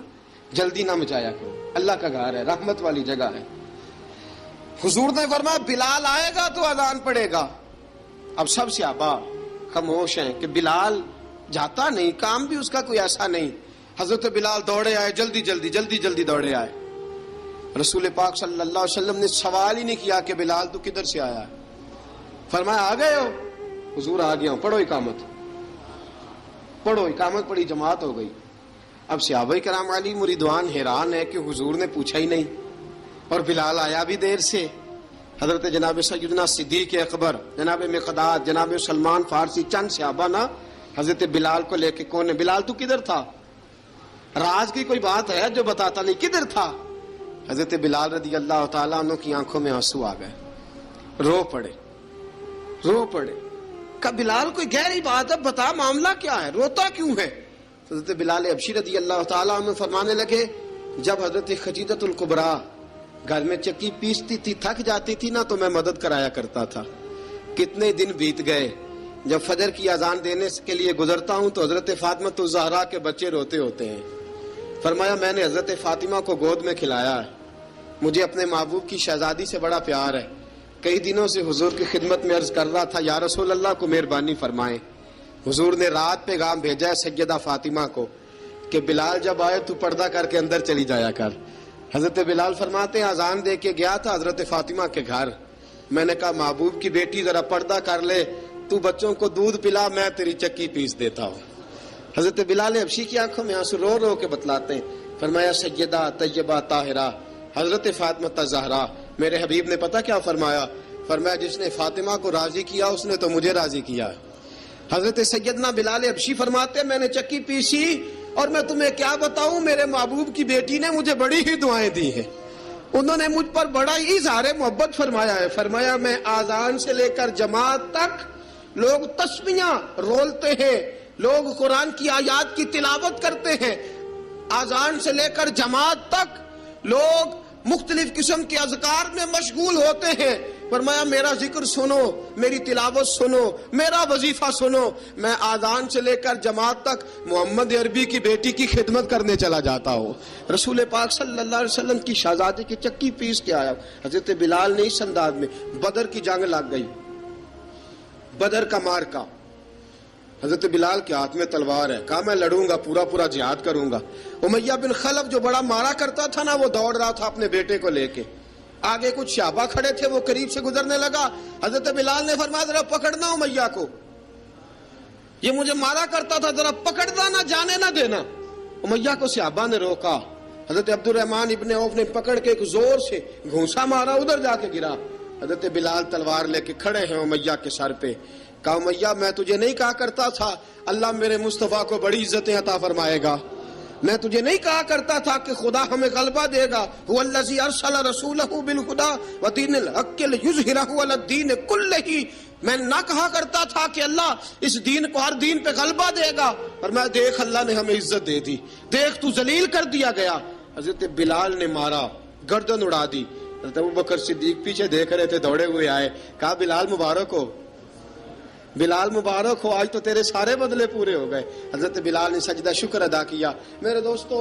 جلدی نہ مچایا کرو, اللہ کا گھر ہے, رحمت والی جگہ ہے. حضور نے فرمایا بلال آئے گا تو اذان پڑے گا. اب سب صحابہ خاموش ہیں کہ بلال جاتا نہیں, کام بھی اس کا کوئی ایسا نہیں. حضرت بلال دوڑے آئے, جلدی جلدی جلدی جلدی دوڑے آئے. رسول پاک صلی اللہ علیہ وسلم نے سوال ہی نہیں کیا کہ بلال تو کدھر سے آیا ہے, فرمایا آ گئے ہو؟ حضور آ گیا ہوں, پڑھو اقامت. پڑھو اقامت پڑھی, جماعت ہو گئی. اب صحابہ کرام علی مریدوان حیران ہے کہ حضور نے پوچھا ہی نہیں اور بلال آیا بھی دیر سے. حضرت جناب سیدنا صدیق اکبر, جناب مقداد, جناب سلمان فارسی, چند صحابہ نا حضرت بلال کو لے کے, کون ہے بلال تو کدھر تھا؟ راز کی کوئی بات ہے جو بتاتا نہیں, کدھر تھا؟ حضرت بلال رضی اللہ تعالیٰ عنہ کی آنکھوں میں آنسو آ گئے, رو پڑے. کہ بلال کوئی گہری بات ہے, بتا معاملہ کیا ہے, روتا کیوں ہے؟ حضرت بلال حبشی رضی اللہ تعالیٰ عنہ فرمانے لگے جب حضرت خدیجہ الکبریٰ گھر میں چکی پیستی تھی, تھک جاتی تھی نا تو میں مدد کرایا کرتا تھا. کتنے دن بیت گئے, جب فجر کی اذان دینے کے لیے گزرتا ہوں تو حضرت فاطمہ الزہرا کے بچے روتے ہوتے ہیں. فرمایا میں نے حضرت فاطمہ کو گود میں کھلایا ہے, مجھے اپنے محبوب کی شہزادی سے بڑا پیار ہے. کئی دنوں سے حضور کی خدمت میں عرض کر رہا تھا یا رسول اللہ کو مہربانی فرمائیں. حضور نے رات پیغام بھیجا ہے سیدہ فاطمہ کو کہ بلال جب آئے تو پردہ کر کے اندر چلی جایا کر. حضرت بلال فرماتے ہیں اذان دے کے گیا تھا حضرت فاطمہ کے گھر, میں نے کہا محبوب کی بیٹی ذرا پردہ کر لے, تو بچوں کو دودھ پلا, میں تیری چکی پیس دیتا ہوں. حضرت بلال حبشی کی آنکھوں میں آنسو رو رو کے بتلاتے ہیں. فرمایا سیدہ طیبہ طاہرہ حضرت فاطمہ الزہرا, میرے حبیب نے پتہ کیا فرمایا؟ فرمایا جس نے فاطمہ کو راضی کیا اس نے تو مجھے راضی کیا. حضرت سیدنا بلال حبشی فرماتے ہیں میں نے چکی پیسی اور میں تمہیں کیا بتاؤں, میرے محبوب کی بیٹی نے مجھے بڑی ہی دعائیں دی ہیں, انہوں نے مجھ پر بڑا ہی اظہار محبت فرمایا ہے. فرمایا میں آذان سے لے کر جماعت تک لوگ تسبیحاں رولتے ہیں, لوگ قرآن کی آیات کی تلاوت کرتے ہیں, آذان سے لے کر جماعت تک لوگ مختلف قسم کے اذکار میں مشغول ہوتے ہیں. فرمایا میرا ذکر سنو, میری تلاوت سنو, میرا وظیفہ سنو. میں آذان سے لے کر جماعت تک محمد عربی کی بیٹی کی خدمت کرنے چلا جاتا ہوں. رسول پاک صلی اللہ علیہ وسلم کی شہزادی کی چکی پیس کے آیا. حضرت بلال نے اس انداز میں, بدر کی جنگ لگ گئی, بدر کا مارکا, حضرت بلال کے ہاتھ میں تلوار ہے, کہا میں لڑوں گا, پورا پورا جہاد کروں گا. امیہ بن خلف جو بڑا مارا کرتا تھا نا وہ دوڑ رہا تھا اپنے بیٹے کو لے کے, آگے کچھ صحابہ کھڑے تھے, وہ قریب سے گزرنے لگا. حضرت بلال نے فرمایا ذرا پکڑنا امیہ کو, یہ مجھے مارا کرتا تھا, ذرا پکڑنا, نہ جانے نہ دینا. امیہ کو صحابہ نے روکا. حضرت عبد الرحمن ابن عوف نے پکڑ کے ایک زور سے گھونسا مارا, ادھر جا کے گرا. حضرت بلال تلوار لے کے کھڑے ہیں امیہ کے سر پہ. کہا امیہ میں تجھے نہیں کہا کرتا تھا اللہ میرے مصطفیٰ کو بڑی عزتیں عطا فرمائے گا, میں تجھے نہیں کہا کرتا تھا کہ خدا ہمیں غلبہ دے گا, هو الذی ارسل رسولہ بالہدی ودین الحق لیظہرہ علی الدین کلہ, میں نہ کہا کرتا تھا کہ اللہ اس دین کو ہر دین پہ غلبہ دے گا, اور میں دیکھ اللہ نے ہمیں عزت دے دی, دیکھ تو ذلیل کر دیا گیا. حضرت بلال نے مارا, گردن اڑا دی. حضرت ابوبکر صدیق پیچھے دیکھ رہے تھے, دوڑے ہوئے آئے, کہا بلال مبارک ہو. بلال مبارک ہو، آج تو تیرے سارے بدلے پورے ہو گئے۔ حضرت بلال نے سجدہ شکر ادا کیا۔ میرے دوستو،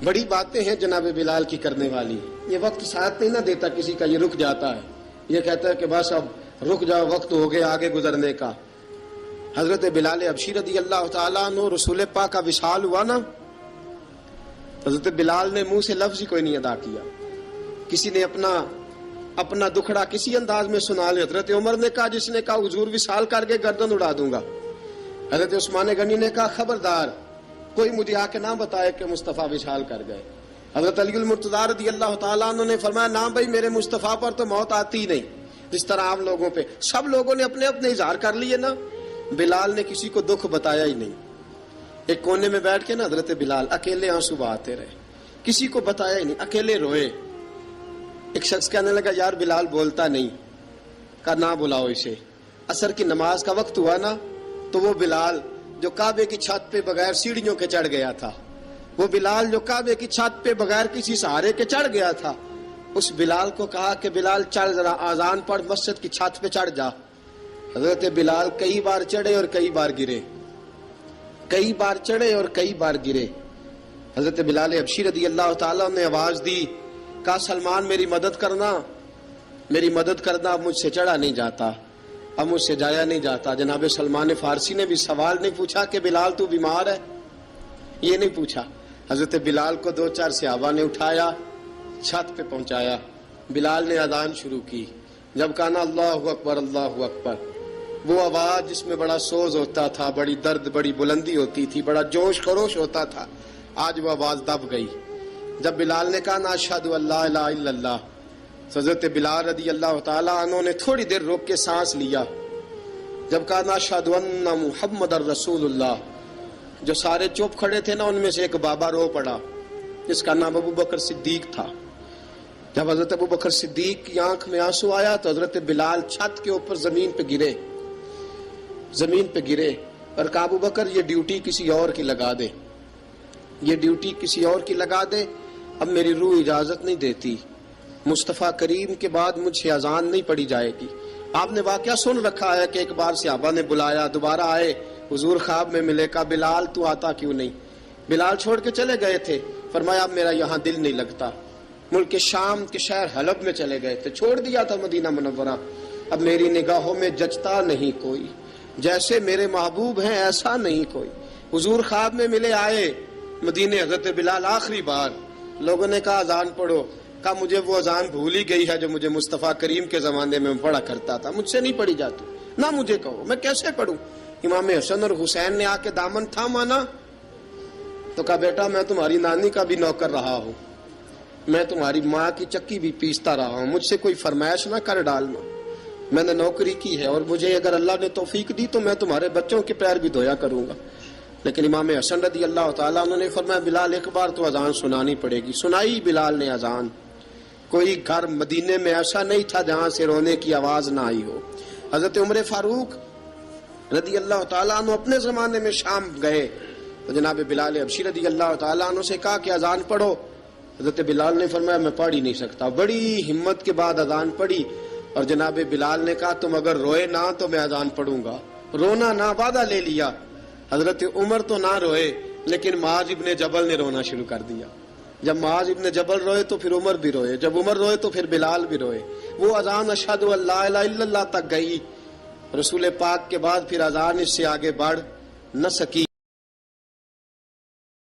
بڑی باتیں ہیں جناب بلال کی کرنے والی۔ یہ وقت ساتھ نہیں نہ دیتا کسی کا، یہ رک جاتا ہے، یہ کہتا ہے کہ بس اب رک جاؤ، وقت ہو گیا آگے گزرنے کا۔ حضرت بلال حبشی رضی اللہ تعالیٰ عنہ، رسول پاک کا وصال ہوا نا، حضرت بلال نے منہ سے لفظ ہی کوئی نہیں ادا کیا۔ کسی نے اپنا دکھڑا کسی انداز میں سنا لیا۔ حضرت عمر نے کہا، جس نے کہا حضور وصال کر کے گردن اڑا دوں گا۔ حضرت عثمان غنی نے کہا، خبردار کوئی مجھے آ کے نہ بتائے کہ مصطفیٰ وصال کر گئے۔ حضرت علی المرتضیٰ رضی اللہ تعالیٰ عنہ نے فرمایا، نہ بھائی، میرے مصطفیٰ پر تو موت آتی ہی نہیں، جس طرح عام لوگوں پہ سب لوگوں نے اپنے اپنے اظہار کر لیے نا، بلال نے کسی کو دکھ بتایا ہی نہیں۔ ایک کونے میں بیٹھ کے نا حضرت بلال اکیلے آنسو بہاتے رہے، کسی کو بتایا ہی نہیں، اکیلے روئے۔ ایک شخص کہنے لگا، یار بلال بولتا نہیں۔ کہا، نہ بلاؤ اسے۔ عصر کی نماز کا وقت ہوا نا، تو وہ بلال جو کعبے کی چھت پہ بغیر سیڑھیوں کے چڑھ گیا تھا، وہ بلال جو کعبے کی چھت پہ بغیر کسی سہارے کے چڑھ گیا تھا، اس بلال کو کہا کہ بلال چل ذرا آذان پڑھ، مسجد کی چھت پہ چڑھ جا۔ حضرت بلال کئی بار چڑھے اور کئی بار گرے، کئی بار چڑھے اور کئی بار گرے۔ حضرت بلال حبشی رضی اللہ تعالیٰ نے آواز دی، کہا، سلمان میری مدد کرنا، میری مدد کرنا، اب مجھ سے چڑھا نہیں جاتا، اب مجھ سے جایا نہیں جاتا۔ جناب سلمان فارسی نے بھی سوال نہیں پوچھا کہ بلال تو بیمار ہے، یہ نہیں پوچھا۔ حضرت بلال کو 2-4 صحابہ نے اٹھایا، چھت پہ پہنچایا۔ بلال نے اذان شروع کی۔ جب کہا نا اللہ اکبر اللہ اکبر، وہ آواز جس میں بڑا سوز ہوتا تھا، بڑی درد، بڑی بلندی ہوتی تھی، بڑا جوش خروش ہوتا تھا، آج وہ آواز دب گئی۔ جب بلال نے کہا نا اشہد ان لا الہ الا اللہ، حضرت بلال رضی اللہ تعالیٰ عنہ نے تھوڑی دیر روک کے سانس لیا۔ جب کہا نا اشہد ان محمد الرسول اللہ، جو سارے چپ کھڑے تھے نا، ان میں سے ایک بابا رو پڑا جس کا نام ابو بکر صدیق تھا۔ جب حضرت ابو بکر صدیق کی آنکھ میں آنسو آیا تو حضرت بلال چھت کے اوپر زمین پہ گرے، زمین پہ گرے، اور کہا، ابو بکر یہ ڈیوٹی کسی اور کی لگا دے، یہ ڈیوٹی کسی اور کی لگا دے، اب میری روح اجازت نہیں دیتی، مصطفیٰ کریم کے بعد مجھ سے اذان نہیں پڑھی جائے گی۔ آپ نے واقعہ سن رکھا ہے کہ ایک بار صحابہ نے بلایا، دوبارہ آئے، حضور خواب میں ملے، کہا، بلال تو آتا کیوں نہیں؟ بلال چھوڑ کے چلے گئے تھے۔ فرمایا، اب میرا یہاں دل نہیں لگتا۔ ملک شام کے شہر حلب میں چلے گئے تھے، چھوڑ دیا تھا مدینہ منورہ، اب میری نگاہوں میں جچتا نہیں کوئی، جیسے میرے محبوب ہیں ایسا نہیں کوئی۔ حضور خواب میں ملے، آئے مدینے، حضرت بلال آخری بار، لوگوں نے کہا اذان پڑھو، کہا مجھے وہ اذان بھول ہی گئی ہے جو مجھے مصطفیٰ کریم کے زمانے میں پڑھا کرتا تھا، مجھ سے نہیں پڑھی جاتی، نہ مجھے کہو، میں کیسے پڑھوں؟ امام حسن اور حسین نے آ کے دامن تھاما نا، تو کہا، بیٹا میں تمہاری نانی کا بھی نوکر رہا ہوں، میں تمہاری ماں کی چکی بھی پیستا رہا ہوں، مجھ سے کوئی فرمائش نہ کر ڈالنا، میں نے نوکری کی ہے، اور مجھے اگر اللہ نے توفیق دی تو میں تمہارے بچوں کے پیر بھی دھویا کروں گا۔ لیکن امام حسن رضی اللہ تعالیٰ عنہ نے فرمایا، بلال ایک بار تو اذان سنانی پڑے گی۔ سنائی بلال نے اذان۔ کوئی گھر مدینے میں ایسا نہیں تھا جہاں سے رونے کی آواز نہ آئی ہو۔ حضرت عمر فاروق رضی اللہ تعالیٰ عنہ اپنے زمانے میں شام گئے تو جناب بلال حبشی رضی اللہ تعالیٰ عنہ سے کہا کہ اذان پڑھو۔ حضرت بلال نے فرمایا، میں پڑھ ہی نہیں سکتا۔ بڑی ہمت کے بعد اذان پڑھی، اور جناب بلال نے کہا، تم اگر روئے نہ تو میں اذان پڑھوں گا، رونا نہ، وعدہ لے لیا۔ حضرت عمر تو نہ روئے، لیکن معاذ ابن جبل نے رونا شروع کر دیا۔ جب معاذ ابن جبل روئے تو پھر عمر بھی روئے، جب عمر روئے تو پھر بلال بھی روئے۔ وہ اذان اشہد ان لا الہ الا اللہ تک گئی، رسول پاک کے بعد پھر اذان اس سے آگے بڑھ نہ سکی۔